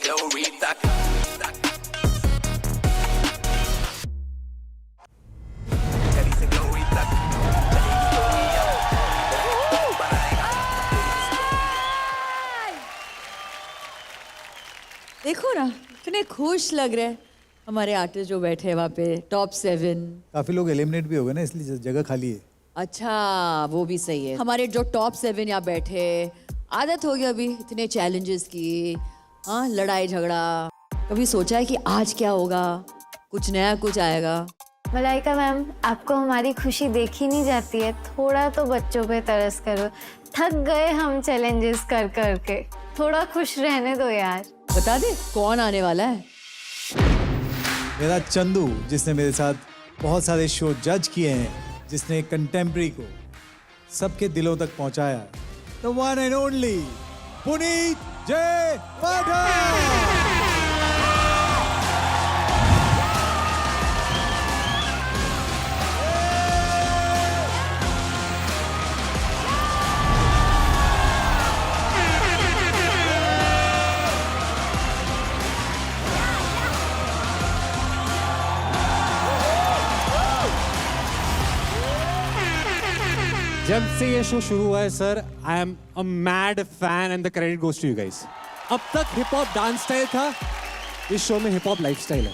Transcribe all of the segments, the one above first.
glorita. Ya dice glorita. देखो ना कितने खुश लग रहे हैं हमारे आर्टिस्ट जो बैठे हैं वहाँ पे टॉप 7। काफी लोग एलिमिनेट भी हो गए ना, इसलिए जगह खाली है। अच्छा वो भी सही है। हमारे जो टॉप 7 यहाँ बैठे, आदत हो गई अभी इतने चैलेंजेस की, हाँ लड़ाई झगड़ा। कभी सोचा है कि आज क्या होगा, कुछ नया कुछ आएगा? मलाइका मैम, आपको हमारी खुशी देखी नहीं जाती है, थोड़ा तो बच्चों पे तरस करो। थक गए हम चैलेंजेस कर कर के, थोड़ा खुश रहने दो यार। बता दे कौन आने वाला है? मेरा चंदू, जिसने मेरे साथ बहुत सारे शो जज किए हैं, जिसने कंटेम्प्रेरी को सबके दिलों तक पहुंचाया, the one and only Puneet Jai Pathak. जब से ये शो शुरू हुआ है sir, I am a mad fan and the credit goes to you guys. अब तक हिप हॉप डांस स्टाइल था, इस शो में हिप हॉप लाइफ स्टाइल है।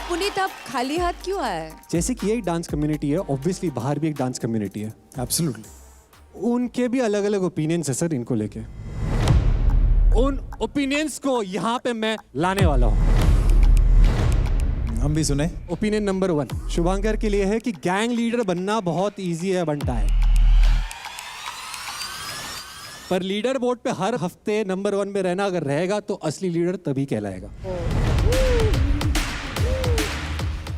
पुनीत आप खाली हाथ क्यों आए हैं? जैसे कि ये एक डांस कम्युनिटी है, ऑब्वियसली बाहर भी एक डांस कम्युनिटी है। एब्सोल्युटली। उनके भी अलग अलग ओपिनियंस है सर इनको लेके। उन ओपिनियंस को यहाँ पे मैं लाने वाला हूँ। हम भी सुने। ओपिनियन नंबर 1 शुभांकर के लिए है कि गैंग लीडर बनना बहुत इजी है, बनता है, पर लीडर बोर्ड पे हर हफ्ते नंबर 1 में रहना अगर रहेगा तो असली लीडर तभी कहलाएगा।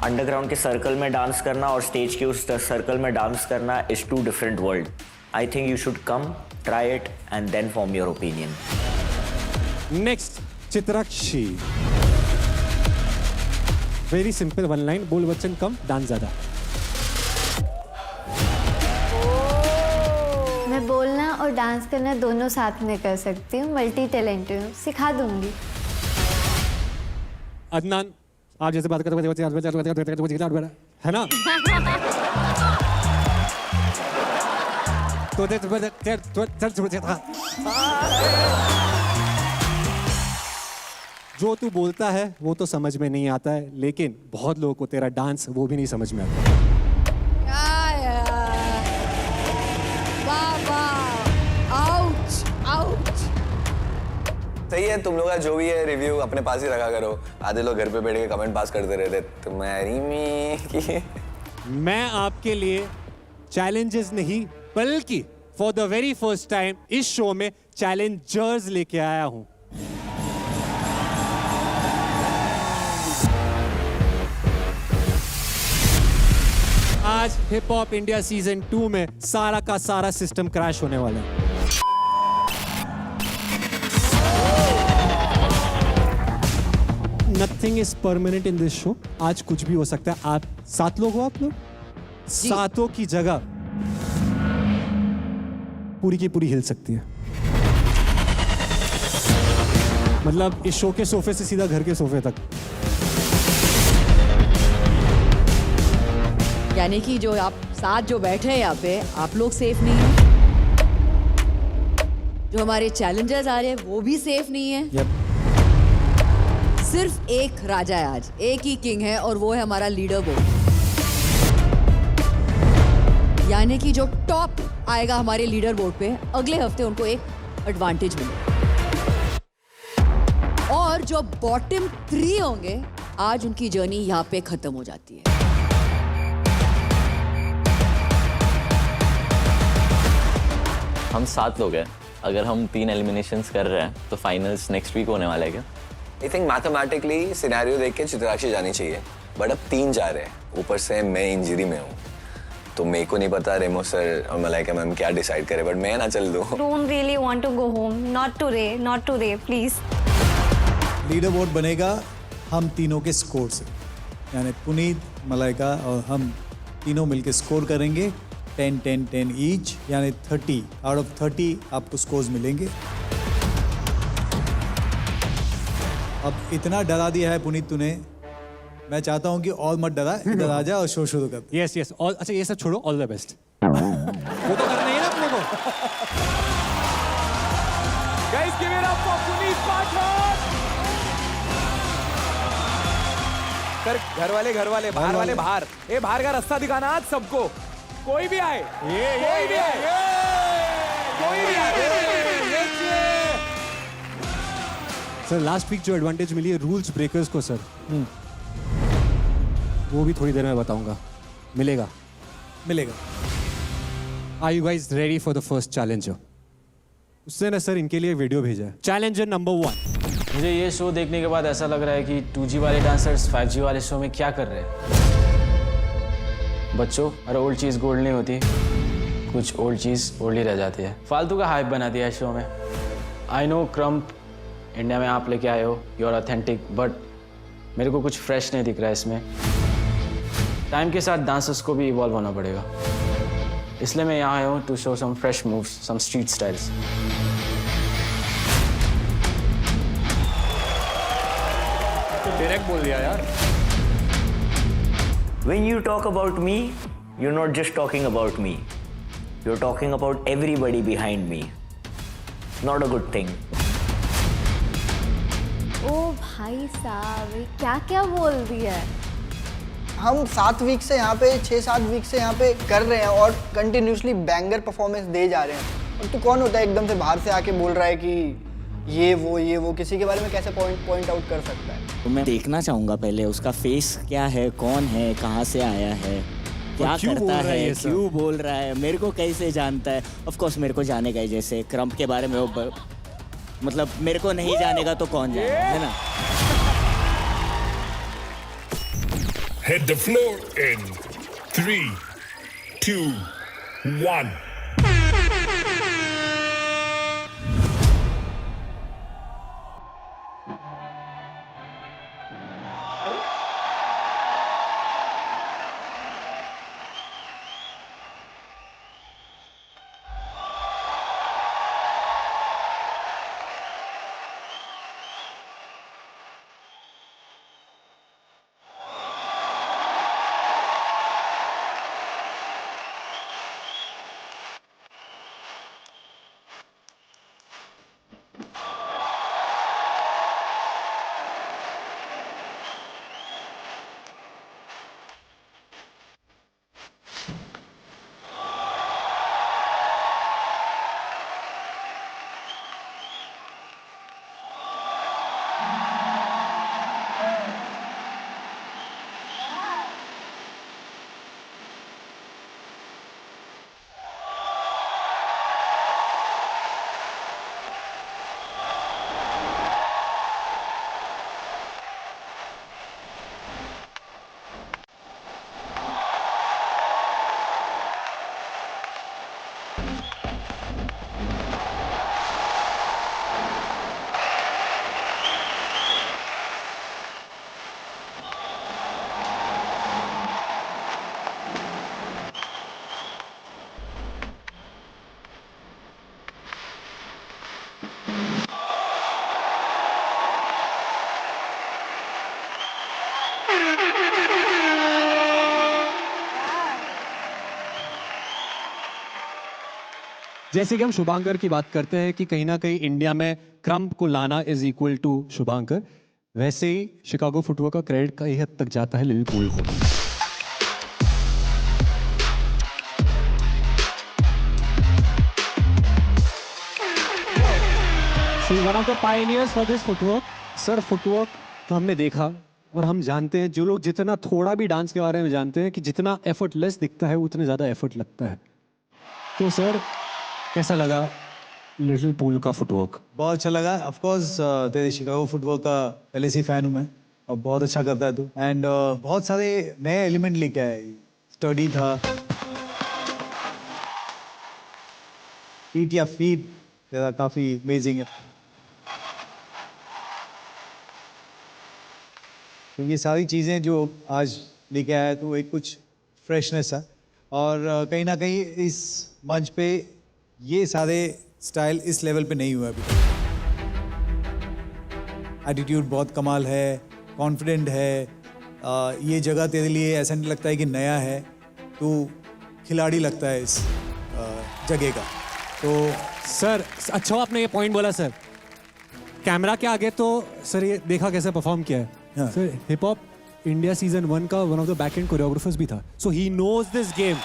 अंडरग्राउंड के सर्कल में डांस करना और स्टेज के उस सर्कल में डांस करना is 2 different world. I think you should come, try it and then form your opinion. Next Chitrakshi. Very simple 1 line, बोल बच्चन कम, डांस ज्यादा। मैं बोलना और डांस करना दोनों साथ में कर सकती हूँ, मल्टी टैलेंटेड हूँ, सिखा दूंगी। अदनान, आप जैसे बात करते है ना, जो तू बोलता है वो तो समझ में नहीं आता है, लेकिन बहुत लोगों को तेरा डांस वो भी नहीं समझ में आता। सही है, तुम लोग का जो भी है रिव्यू अपने पास ही रखा करो। आधे लोग घर पे बैठ के कमेंट पास करते रहते तुम्हारी में। मैं आपके लिए चैलेंजेस नहीं बल्कि for the very first time इस शो में चैलेंजर्स लेके आया हूं। आज हिप हॉप इंडिया सीजन 2 में सारा का सारा सिस्टम क्रैश होने वाला है। Nothing is permanent in this show. आज कुछ भी हो सकता है। आप 7 लोग हो, आप लोग सातों की जगह पूरी की पूरी हिल सकती है। मतलब इस शो के सोफे से सीधा घर के सोफे तक। यानी कि जो आप साथ जो बैठे हैं यहाँ पे, आप लोग सेफ नहीं है। जो हमारे चैलेंजर्स आ रहे हैं वो भी सेफ नहीं है। सिर्फ एक राजा है आज, एक ही किंग है और वो है हमारा लीडर बोर्ड। यानी कि जो टॉप आएगा हमारे लीडर बोर्ड पे, अगले हफ्ते उनको एक एडवांटेज मिलेगा। और जो बॉटम 3 होंगे, आज उनकी जर्नी यहाँ पे खत्म हो जाती है। हम 7 लोग हैं, अगर हम 3 एलिमिनेशंस कर रहे हैं तो फाइनल्स नेक्स्ट वीक होने वाला है क्या? आई थिंक मैथमेटिकली सिनेरियो देख के चित्राक्षी जानी चाहिए, बट अब 3 जा रहे हैं, ऊपर से मैं इंजरी में हूँ, तो मेरे को नहीं पता रेमो सर और मलाइका मैम क्या डिसाइड करे, बट मैं ना चल दूँ। Don't really want to go home. Not today, please. Leader board बनेगा हम तीनों के स्कोर से, यानी पुनीत, मलाइका और हम तीनों मिलके स्कोर करेंगे 10, 10, 10 ईच, यानी 30 आउट ऑफ 30 आपको स्कोर्स मिलेंगे। अब इतना डरा दिया है पुनीत तूने, मैं चाहता हूँ कि और मत डरा, इधर आ जा और शो शुरू कर। यस यस, ऑल अच्छा ये सब छोड़ो, ऑल द बेस्ट। वो तो करना ही है ना अपने को। Guys, give it up for Puneet Pathak. Sir घर वाले बाहर, ये बाहर का रास्ता दिखाना आज सबको, कोई भी आए, कोई भी आए। सर लास्ट वीक जो एडवांटेज मिली है रूल्स ब्रेकर्स को सर, वो भी थोड़ी देर में बताऊंगा, मिलेगा। Are you guys ready for the first challenger? उसने ना सर इनके लिए वीडियो भेजा है। Challenger number 1। मुझे ये शो देखने के बाद ऐसा लग रहा है कि 2G वाले डांसर्स 5G वाले शो में क्या कर रहे हैं। बच्चों, हर ओल्ड चीज़ गोल्ड नहीं होती, कुछ ओल्ड चीज़ ओल्ड ही रह जाती है। फालतू का हाइप बना दिया है शो में। आई नो क्रम्प इंडिया में आप लेके आए हो, यू आर ऑथेंटिक, बट मेरे को कुछ फ्रेश नहीं दिख रहा है इसमें। टाइम के साथ डांसर्स को भी इवॉल्व होना पड़ेगा, इसलिए मैं यहाँ आया हूँ to show some fresh moves, some street styles. Direct बोल दिया यार। When you talk about me, you're not just talking about me. You're talking about everybody behind me. Not a good thing. ओ भाई साहब, ये क्या क्या बोल दिया है। हम 7 वीक से यहाँ पे 6-7 वीक से यहाँ पे कर रहे हैं और कंटिन्यूसली बैंगर परफॉर्मेंस दे जा रहे हैं। और तू कौन होता है एकदम से बाहर से आके बोल रहा है कि ये वो किसी के बारे में कैसे पॉइंट आउट कर सकता है। तो मैं देखना चाहूँगा पहले उसका फेस क्या है, कौन है, कहाँ से आया है, क्या करता है, क्यों बोल रहा है, मेरे को कैसे जानता है। ऑफ कोर्स मेरे को जानेगा ही, जैसे क्रम्प के बारे में वो मतलब मेरे को नहीं जानेगा तो कौन जानेगा, है ना। Hit the floor in 3, 2, 1. जैसे कि हम शुभांकर की बात करते हैं कि कहीं ना कहीं इंडिया में क्रम्प को लाना इज इक्वल टू शुभांकर, वैसे ही शिकागो फुटवर्क का क्रेडिट कई हद तक जाता है लिल पूल को। One of the pioneers for this footwork. Sir footwork तो हमने देखा और हम जानते हैं, जो लोग जितना थोड़ा भी डांस के बारे में जानते हैं कि जितना एफर्टलेस दिखता है उतने ज़्यादा एफर्ट लगता है। तो सर कैसा लगा लिटिल पूल का फुटवर्क? बहुत अच्छा लगा। ऑफ कोर्स तेरे शिकागो फुटवर्क का पहले से फैन हूँ मैं और बहुत अच्छा करता है तू। एंड बहुत सारे नए एलिमेंट लेके आए, स्टडी था, फीट या फीट तेरा काफ़ी अमेजिंग है। तो ये सारी चीज़ें जो आज लेके आया तो एक कुछ फ्रेशनेस है और कहीं ना कहीं इस मंच पे ये सारे स्टाइल इस लेवल पे नहीं हुआ अभी। एटीट्यूड बहुत कमाल है, कॉन्फिडेंट है। ये जगह तेरे लिए ऐसा नहीं लगता है कि नया है, तू खिलाड़ी लगता है इस जगह का। तो सर अच्छा हुआ आपने ये पॉइंट बोला सर। कैमरा के आगे तो सर ये देखा कैसे परफॉर्म किया है। हाँ। Sir hip hop India season 1 का one of the back end choreographers भी था, so he knows this game.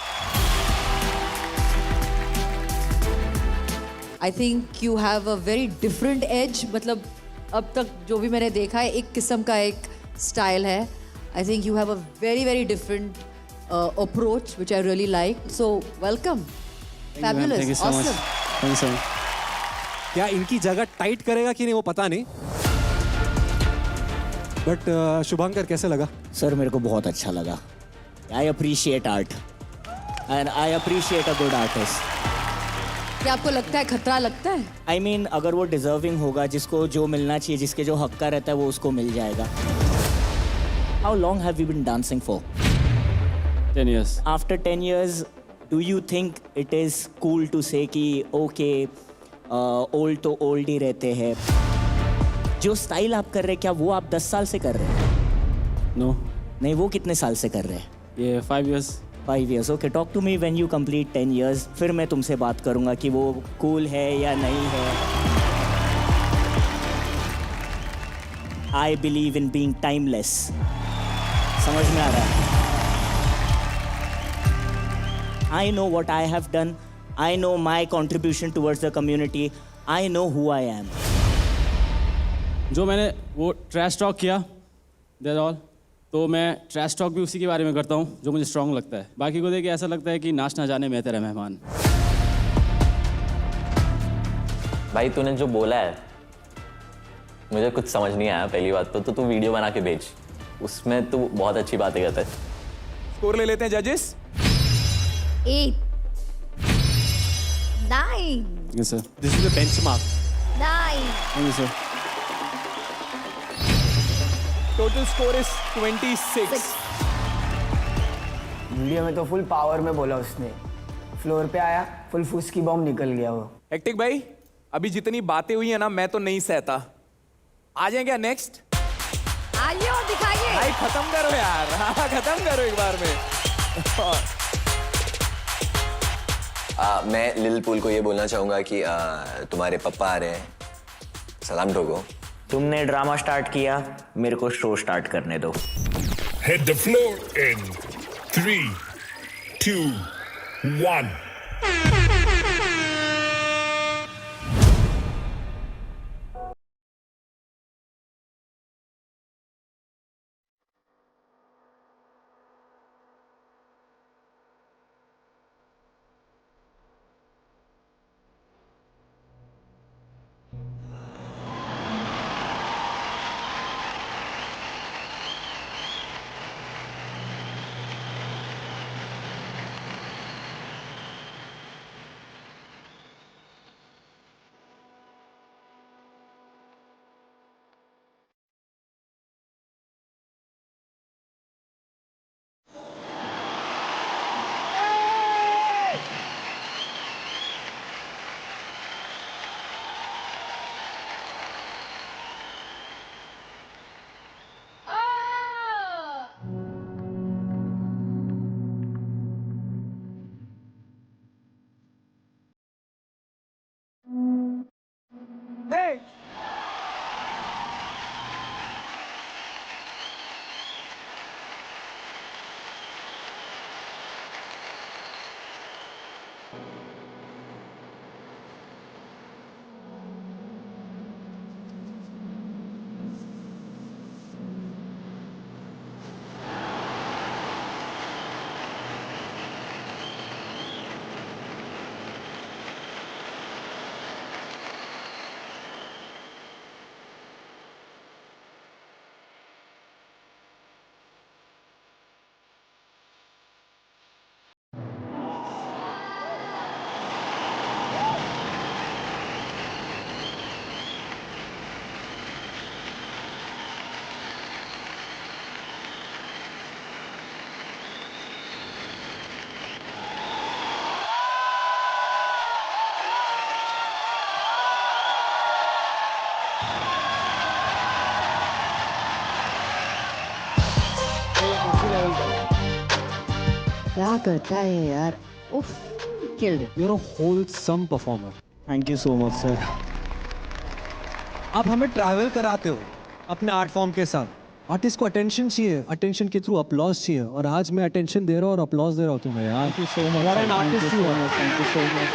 I think you have a very different edge. मतलब अब तक जो भी मैंने देखा है एक किस्म का एक स्टाइल है। आई think you have a very very different approach which I really like. So welcome, fabulous, awesome. क्या इनकी जगह टाइट करेगा कि नहीं वो पता नहीं, बट शुभंकर कैसे लगा? सर मेरे को बहुत अच्छा लगा। I appreciate art and I appreciate a good artist. क्या आपको लगता है खतरा लगता है? आई मीन अगर वो डिजर्विंग होगा, जिसको जो मिलना चाहिए, जिसके जो हक का रहता है वो उसको मिल जाएगा। How long have you been dancing for? 10 years. After 10 years, do you think it is cool to say कि okay, old तो old ही रहते हैं? जो स्टाइल आप कर रहे हैं क्या वो आप 10 साल से कर रहे हैं? No. नहीं, वो कितने साल से कर रहे हैं? ये 5 years. 5 years. Okay, talk to me when you complete 10 years. फिर मैं तुमसे बात करूँगा कि वो cool है या नहीं है। I believe in being timeless. समझ में आ रहा है? I know what I have done. I know my contribution towards the community. I know who I am. जो मैंने वो ट्रैश टॉक किया, दैट ऑल, तो मैं ट्रैश टॉक भी उसी के बारे में करता हूँ जो मुझे स्ट्रांग लगता है। बाकी को देख के ऐसा लगता है कि नाच ना जाने मैं तेरा मेहमान। भाई तूने जो बोला है मुझे कुछ समझ नहीं आया। पहली बात तो तू वीडियो बना के भेज, उसमें तू बहुत अच्छी बातें करता है। स्कोर ले लेते हैं जजेस। 8 9 yes sir. This is the benchmark. 9 thank you sir. Total score is 26। Video में तो फुल पावर में बोला उसने, फ्लोर पे आया फुल फूस की बॉम्ब निकल गया वो। हेक्टिक भाई, अभी जितनी बातें हुई है ना मैं तो नहीं सहता। आ जाए क्या नेक्स्ट? आइए और दिखाइए। भाई खत्म करो यार। हाँ खत्म करो एक बार में। मैं लिल पूल को ये बोलना चाहूँगा कि तुम्हारे पापा आ रहे हैं, सलाम ठोको। तुमने ड्रामा स्टार्ट किया, मेरे को शो स्टार्ट करने दो। Hit the floor in 3, 2, 1. क्या करता है यार, उफ, killed. You're a wholesome performer. Thank you so much sir. आप हमें ट्रैवल कराते हो अपने आर्ट फॉर्म के साथ। आर्टिस्ट को अटेंशन चाहिए, अटेंशन के थ्रू अपलॉज चाहिए, और आज मैं अटेंशन दे रहा हूँ और अपलॉज दे रहा हूँ तुम्हें यार। Thank you so much. Thank you so much.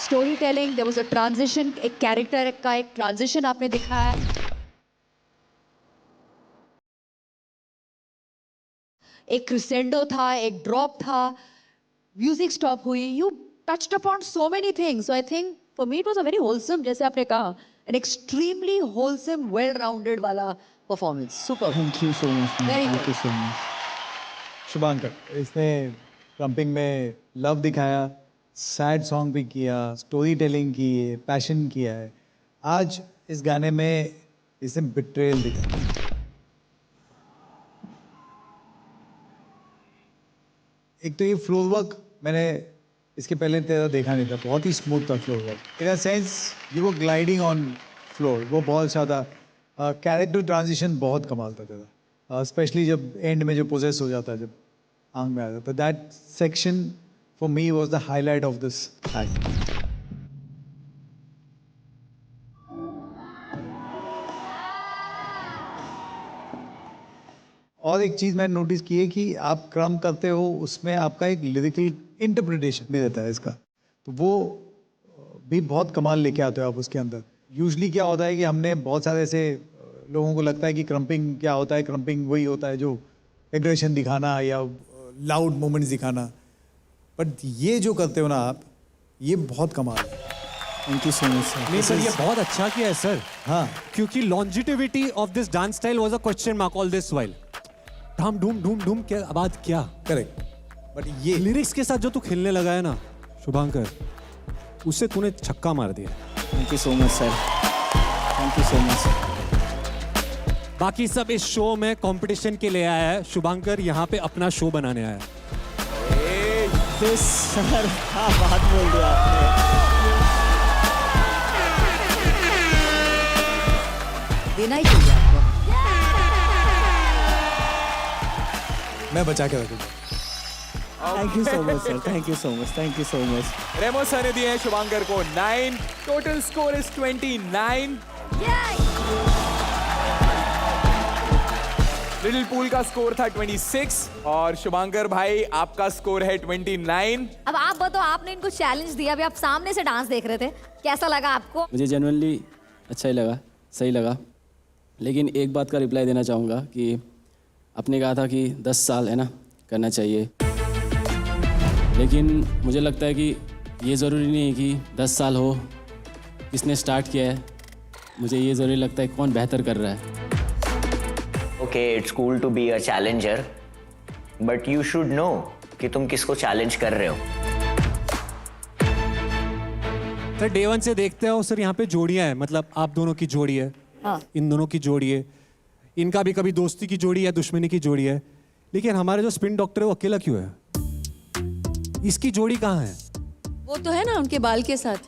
Storytelling, there was a transition, एक कैरेक्टर का एक ट्रांजिशन आपने दिखाया। एक क्रिसेंडो था, एक ड्रॉप था, म्यूजिक स्टॉप हुई, you touched upon so many things. So I think for me it was a very wholesome, जैसे आपने कहा, an extremely wholesome, well rounded वाला performance. Super, thank you so much. Very thank good. You so much. Shubhankar, इसने krumping में love दिखाया, sad song भी किया, story telling की है, पैशन किया है। आज इस गाने में इसने बिट्रेयल दिखाया। एक तो ये फ्लोर वर्क मैंने इसके पहले तेरा देखा नहीं था, बहुत ही स्मूथ था floor work. In a sense you वो ग्लाइडिंग ऑन फ्लोर, वो बहुत ज़्यादा कैरेक्टर ट्रांजिशन बहुत कमाल था तेरा, स्पेशली जब एंड में जो पोजेस हो जाता है, जब आंख में आ जाता है, that section for me was the highlight of this act. और एक चीज़ मैंने नोटिस की है कि आप क्रम करते हो, उसमें आपका एक लिरिकल इंटरप्रिटेशन भी रहता है इसका, तो वो भी बहुत कमाल लेके आते हो आप उसके अंदर। यूजुअली क्या होता है कि हमने बहुत सारे ऐसे लोगों को लगता है कि क्रम्पिंग क्या होता है, क्रम्पिंग वही होता है जो एग्रेशन दिखाना या लाउड मोमेंट्स दिखाना, बट ये जो करते हो ना आप, ये बहुत कमाल है। Thank you so much sir. नहीं सर, ये बहुत अच्छा किया है सर। हाँ, क्योंकि longevity of this dance style was a question mark all this while. ढम ढूम ढूम ढूम के बाद क्या, करेक्ट, बट ये लिरिक्स के साथ जो तू खेलने लगा है ना शुभांकर, उससे तूने छक्का मार दिया। Thank you so much sir. Thank you so much. बाकी सब इस शो में कंपटीशन के लिए आया है, शुभांकर यहाँ पे अपना शो बनाने आया है। सर क्या बात बोल दिया आपने। देना ही चाहिए आपको। मैं बचा के रखूँगा। Thank you so much sir, thank you so much, thank you so much. Remo sir ने दिए हैं शुभांकर को 9, total score is 29। Little pool का स्कोर था 26 और शुभांकर भाई आपका स्कोर है 29। अब आप बताओ, आपने इनको चैलेंज दिया, अभी आप सामने से डांस देख रहे थे, कैसा लगा आपको? मुझे जेन्युइनली अच्छा ही लगा, सही लगा। लेकिन एक बात का रिप्लाई देना चाहूँगा कि आपने कहा था कि 10 साल है ना करना चाहिए, लेकिन मुझे लगता है कि ये ज़रूरी नहीं है कि 10 साल हो, किसने स्टार्ट किया है, मुझे ये ज़रूरी लगता है कौन बेहतर कर रहा है। Okay, it's cool to be a challenger, but you should know कि तुम किसको चैलेंज कर रहे हो। सर डे 1 से देखते हो सर, यहाँ पे जोड़ियाँ हैं, मतलब आप दोनों की जोड़ी है, इन दोनों की जोड़ी है, इनका भी कभी दोस्ती की जोड़ी है, दुश्मनी की जोड़ी है, लेकिन हमारे जो स्पिन डॉक्टर है वो अकेला क्यों है? इसकी जोड़ी कहाँ है? वो तो है ना उनके बाल के साथ,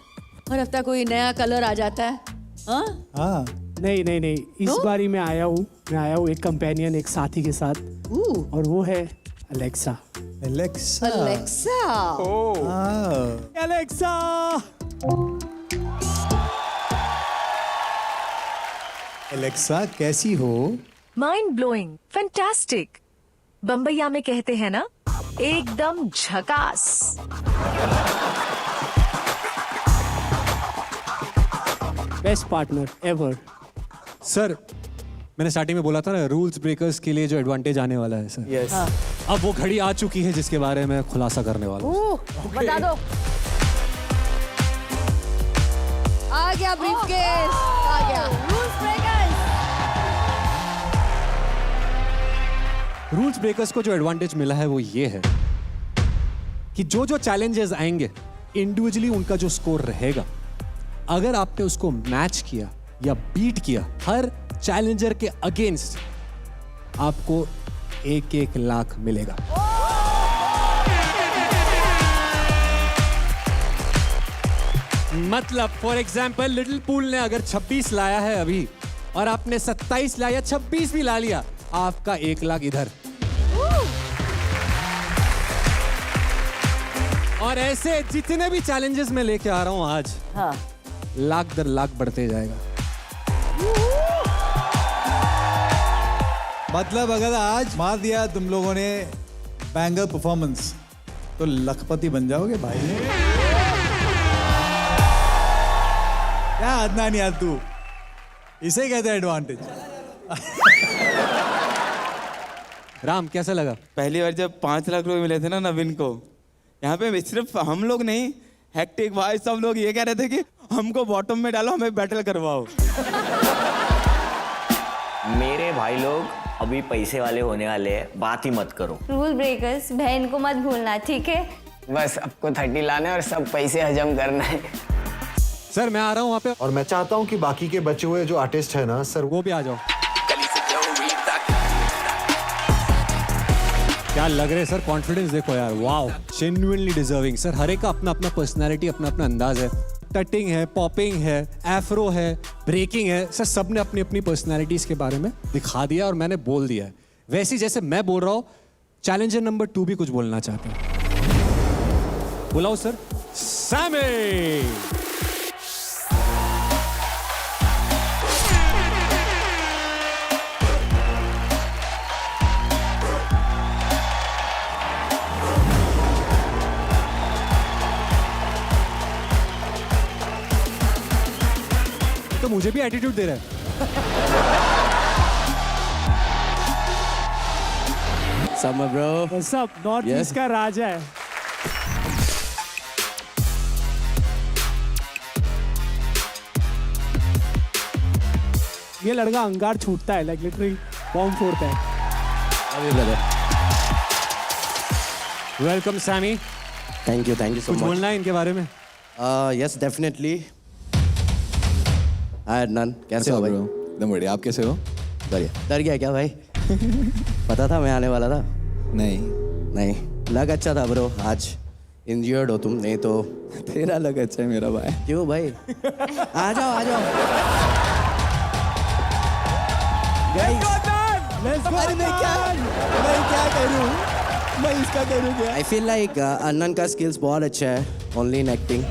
हर हफ्ता कोई नया कलर आ जाता है। हाँ हाँ, नहीं नहीं नहीं, इस बारी मैं आया हूँ एक कंपेनियन, एक साथी के साथ, और वो है Alexa. Alexa. Alexa. Alexa. Alexa कैसी हो? Mind blowing, fantastic. बम्बैया में कहते हैं ना, एकदम झकास। Best partner ever. सर मैंने स्टार्टिंग में बोला था ना, रूल्स ब्रेकर्स के लिए जो एडवांटेज आने वाला है सर। यस। अब वो घड़ी आ चुकी है जिसके बारे में खुलासा करने वाला हूं। बता दो। आ गया ब्रीफकेस, आ गया। रूल्स ब्रेकर्स को जो एडवांटेज मिला है वो ये है कि जो जो चैलेंजेस आएंगे इंडिविजुअली उनका जो स्कोर रहेगा, अगर आपने उसको मैच किया या बीट किया, हर चैलेंजर के अगेंस्ट आपको 1-1 लाख मिलेगा। मतलब फॉर एग्जाम्पल लिटिल पूल ने अगर 26 लाया है अभी और आपने 27 लाया, 26 भी ला लिया, आपका 1 लाख इधर। और ऐसे जितने भी चैलेंजेस मैं लेके आ रहा हूँ आज, हाँ, लाख दर लाख बढ़ते जाएगा। मतलब अगर आज मार दिया तुम लोगों ने बैंगर परफॉर्मेंस तो लखपति बन जाओगे भाई। क्या अदनान यार तू, इसे कहते हैं एडवांटेज। राम कैसा लगा? पहली बार जब 5 लाख रुपए मिले थे ना नवीन को, यहाँ पे सिर्फ हम लोग नहीं, हेक्टिक भाई सब लोग ये कह रहे थे कि हमको बॉटम में डालो, हमें बैटल करवाओ। मेरे भाई लोग अभी पैसे वाले होने वाले हैं, बात ही मत करो। रूल ब्रेकर्स, बहन को मत भूलना, ठीक है? बस आपको 30 लाने और सब पैसे हजम करना है। सर मैं आ रहा हूँ वहाँ पे, और मैं चाहता हूँ कि बाकी के बचे हुए जो आर्टिस्ट है ना सर, वो भी आ जाओ। क्या लग रहे हैं सर, कॉन्फिडेंस देखो यार, वाओ, जेन्युइनली डिजर्विंग। सर हर एक का अपना अपना पर्सनालिटी, अपना अपना अंदाज है। टटिंग है, पॉपिंग है, एफ्रो है, ब्रेकिंग है, सर सबने अपनी अपनी पर्सनालिटीज के बारे में दिखा दिया और मैंने बोल दिया है। वैसे ही जैसे मैं बोल रहा हूँ, चैलेंजर नंबर 2 भी कुछ बोलना चाहते हैं। बुलाओ सर, सैमी। तो मुझे भी एटीट्यूड दे रहा है। समर ब्रो, सब नॉर्थ ईस्ट का राजा है। ये लड़का अंगार छूटता है, लाइक लिटरली बॉम्ब फोड़ता है। अरे brother, welcome Sammy. Thank you so कुछ मच। बोलना है इनके बारे में? Yes definitely. हाय अदनान, कैसे हो भाई? एकदम बढ़िया, आप कैसे हो? बढ़िया। डर गया क्या भाई? पता था मैं आने वाला था? नहीं, लग अच्छा था ब्रो। आज इंजर्ड हो तुम, नहीं तो तेरा लग अच्छा है मेरा भाई। क्यों भाई? आ जाओ आ जाओ। अरे मैं क्या करूं? मैं इसका करूं क्या? आई फील लाइक अन्नन का स्किल्स बहुत अच्छा है, only in acting.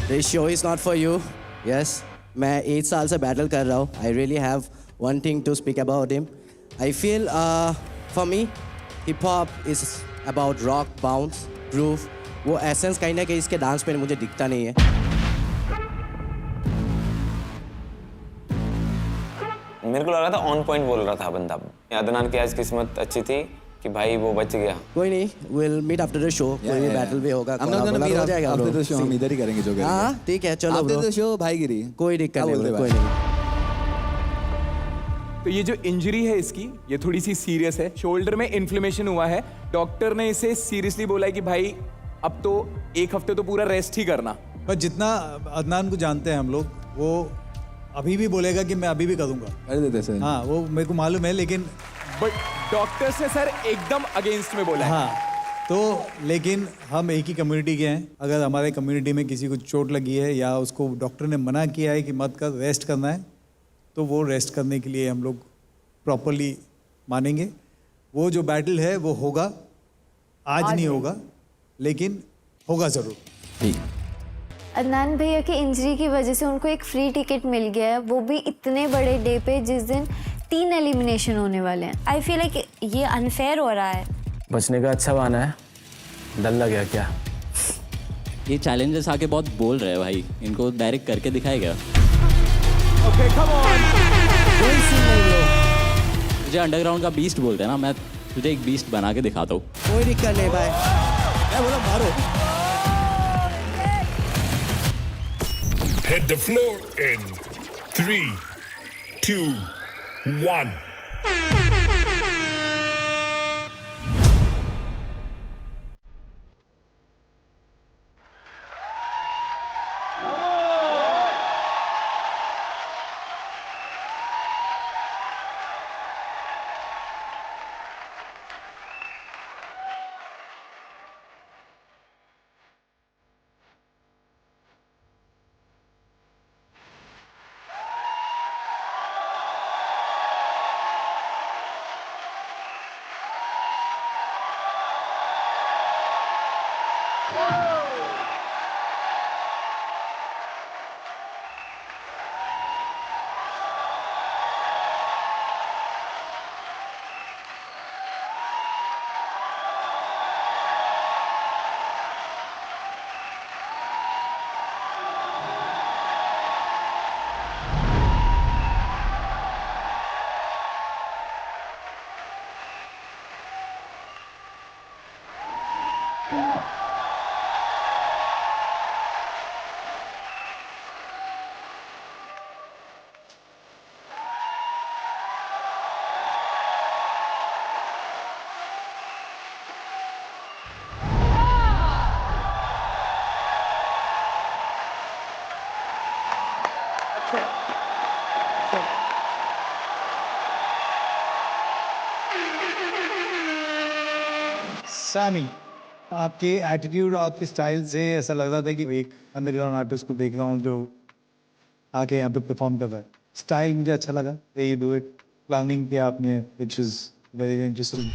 This show is not for you. Yes, मैं 8 साल से बैटल कर रहा हूँ। I really have one thing to speak about him. I feel for me hip hop is about rock, bounce, groove. वो essence कहीं ना कहीं इसके डांस में मुझे दिखता नहीं है। मेरे को लग रहा था ऑन पॉइंट बोल रहा था बंदा। अदनान की आज किस्मत अच्छी थी कि भाई वो बच गया। कोई नहीं, will meet after the show. कोई भी बैटल भी होगा, हम लोग हो जाएगा। आफ्टर द शो हम इधर ही करेंगे जो करेंगे। हाँ ठीक है, चलो आफ्टर द शो भाईगिरी, कोई दिक्कत नहीं, कोई नहीं। तो ये जो इंजरी है इसकी, ये थोड़ी सी सीरियस है। शोल्डर में इन्फ्लेमेशन हुआ है। डॉक्टर ने इसे सीरियसली बोला है कि भाई अब तो 1 हफ्ते तो पूरा रेस्ट ही करना। पर जितना अदनान को जानते हैं हम लोग, वो अभी भी बोलेगा कि मैं अभी भी करूंगा। कर देते सर। हाँ, वो मेरे को मालूम है, लेकिन बट डॉक्टर्स ने सर एकदम अगेंस्ट में बोला है। हाँ, तो लेकिन हम एक ही कम्युनिटी के हैं। अगर हमारे कम्युनिटी में किसी को चोट लगी है या उसको डॉक्टर ने मना किया है कि मत कर, रेस्ट करना है, तो वो रेस्ट करने के लिए हम लोग प्रॉपरली मानेंगे। वो जो बैटल है वो होगा, आज नहीं होगा, लेकिन होगा ज़रूर। ठीक। अदनान भैया की इंजरी की वजह से उनको एक फ्री टिकट मिल गया है, वो भी इतने बड़े डे पे जिस दिन 3 एलिमिनेशन होने वाले हैं। आई फील लाइक ये अनफेयर हो रहा है। बचने का अच्छा बहाना है, डर लग गया क्या? ये चैलेंजर्स आके बहुत बोल रहे हैं भाई, इनको डायरेक्ट करके दिखाएगा। Okay come on. कोई सीन नहीं ब्रो, मुझे अंडरग्राउंड का बीस्ट बोलते हैं ना, मैं तुझे एक बीस्ट बना के दिखाता हूँ। कोई दिक्कत नहीं भाई, मैं बोला मारो। Hit the floor in 3, 2, 1. Sami, आपके एटीट्यूड और आपके स्टाइल से ऐसा लग रहा था कि एक अंडरग्राउंड आर्टिस्ट को देख रहा हूँ जो आके यहाँ पे परफॉर्म कर रहा है. स्टाइल मुझे अच्छा लगा. Way you do it. Planning किया आपने, विच इज वेरी इंटरेस्टिंग.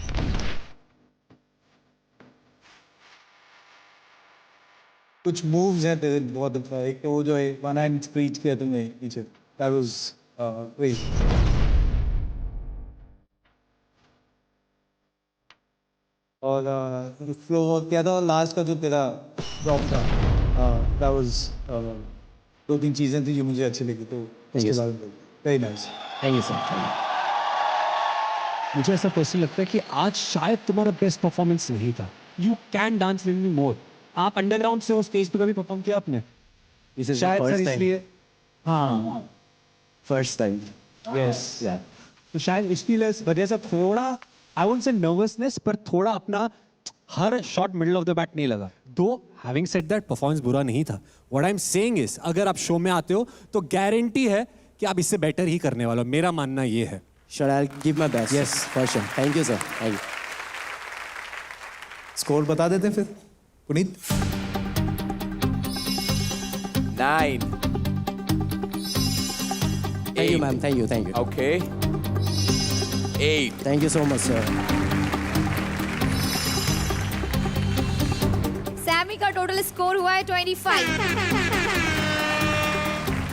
कुछ मूव्स हैं तेरे बहुत अच्छा. एक तो वो जो है वन हैंड स्पीच किया तुमने पीछे, दैट वाज क्रेजी. और फ्लो क्या था लास्ट का जो तेरा ड्रॉप था, दैट वाज 2-3 चीज़ें थी जो मुझे अच्छी लगी, तो इसके बारे में very nice. Thank you sir. मुझे ऐसा पर्सनली लगता है कि आज शायद तुम्हारा बेस्ट परफॉर्मेंस नहीं था. You can dance with me more. आप अंडरग्राउंड से हो, स्टेज पे कभी परफॉर्म किया आपने? शायद सर इसलिए. हाँ, फर्स्ट टाइम. यस. तो शायद इसलिए वजह से थोड़ा, आई वोंट से नर्वसनेस, पर थोड़ा अपना हर shot middle of the bat नहीं लगा. दो हैविंग सेड दैट परफॉर्मेंस बुरा नहीं था. What I am saying is, अगर आप शो में आते हो तो गारंटी है कि आप इससे बेटर ही करने वाले हो. मेरा मानना ये है. Sure, I'll give my best. Yes, for sure. Thank you, sir. Thank you. Score बता देते फिर Puneet. 9. Thank you, ma'am. Thank you. Thank you. Okay. 8. Thank you so much, sir. Sammy का टोटल स्कोर हुआ है 25.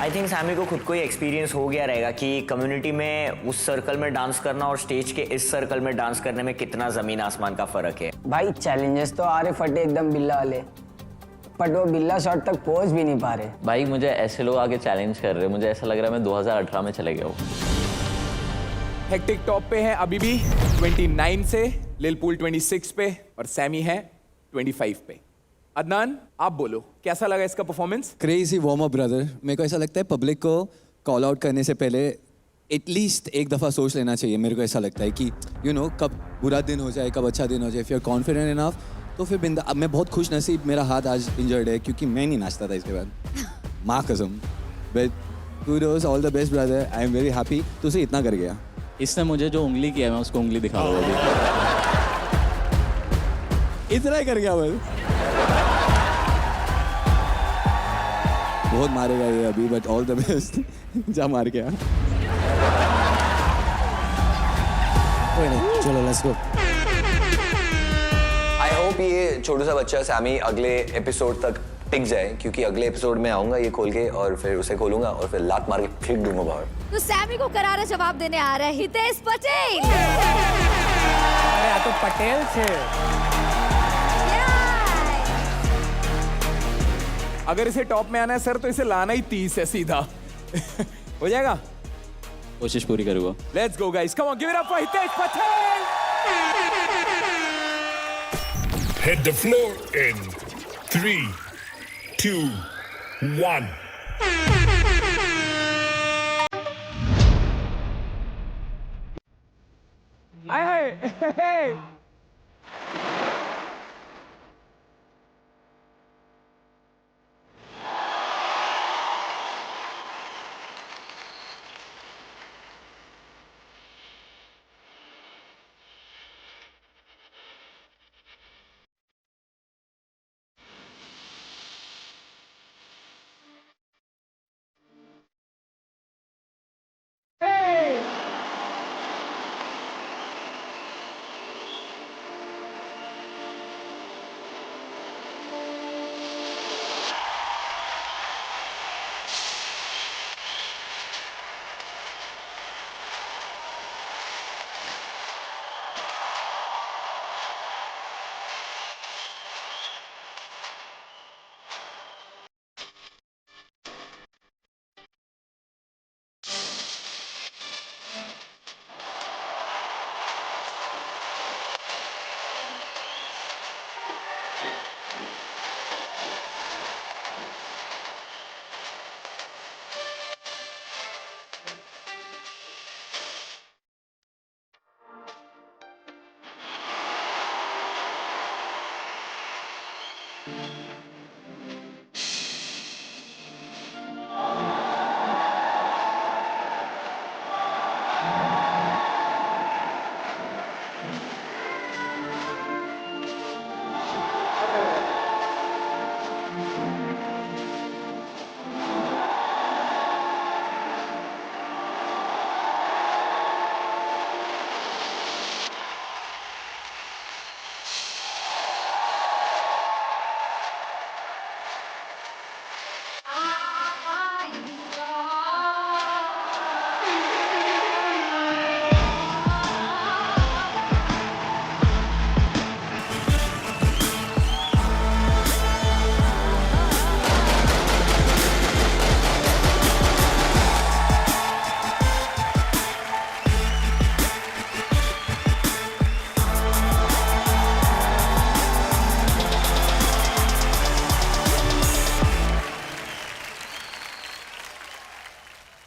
आई थिंक सैमी को खुद को ही experience हो गया रहेगा कि कम्युनिटी में उस सर्कल में डांस करना और स्टेज के इस सर्कल में डांस करने में कितना जमीन आसमान का फर्क है. भाई चैलेंजेस तो आ रहे फटे एकदम बिल्ला वाले, बट वो बिल्ला शॉट तक पहुंच भी नहीं पा रहे. भाई मुझे ऐसे लोग आगे चैलेंज कर रहे हैं, मुझे ऐसा लग रहा है मैं 2018 में चले गया हूँ. हेक्टिक टॉप पे है अभी भी 29 से, लिलपूल 26 पे और सैमी है 25 पे. अदनान, आप बोलो कैसा लगा इसका performance? Crazy warm up brother. मेरे को ऐसा लगता है पब्लिक को कॉल आउट करने से पहले एटलीस्ट एक दफ़ा सोच लेना चाहिए. मेरे को ऐसा लगता है कि यू नो कब बुरा दिन हो जाए, कब अच्छा दिन हो जाए. If you are confident enough तो फिर बिंदा. अब मैं बहुत खुश नसीब, मेरा हाथ आज इंजर्ड है क्योंकि मैं नहीं नाचता था इसके बाद. माँ कसम. But kudos, all the best brother. I am very happy. तू से इतना कर गया. इसने मुझे जो उंगली किया है मैं उसको उंगली दिखा रहा हूँ. इतना ही कर गया बस. बहुत मारेगा ये अभी, बट ऑल द बेस्ट. जा मार के. कोई नहीं, चलो लेट्स गो. आई होप ये छोटा सा बच्चा सैमी अगले एपिसोड तक टिक जाए, क्योंकि अगले एपिसोड में आऊंगा ये खोल के और फिर उसे खोलूंगा और फिर लात मार के फेंक दूंगा बाहर. तो सैमी को करारा जवाब देने आ रहा है हितेश पटेल. अरे तो पटेल से. अगर इसे टॉप में आना है सर तो इसे लाना ही 30 है सीधा. हो जाएगा. कोशिश पूरी करूँगा. Let's go guys, come on, give it up for Hitesh Patel. Hit the floor in 3, 2, 1. Hey.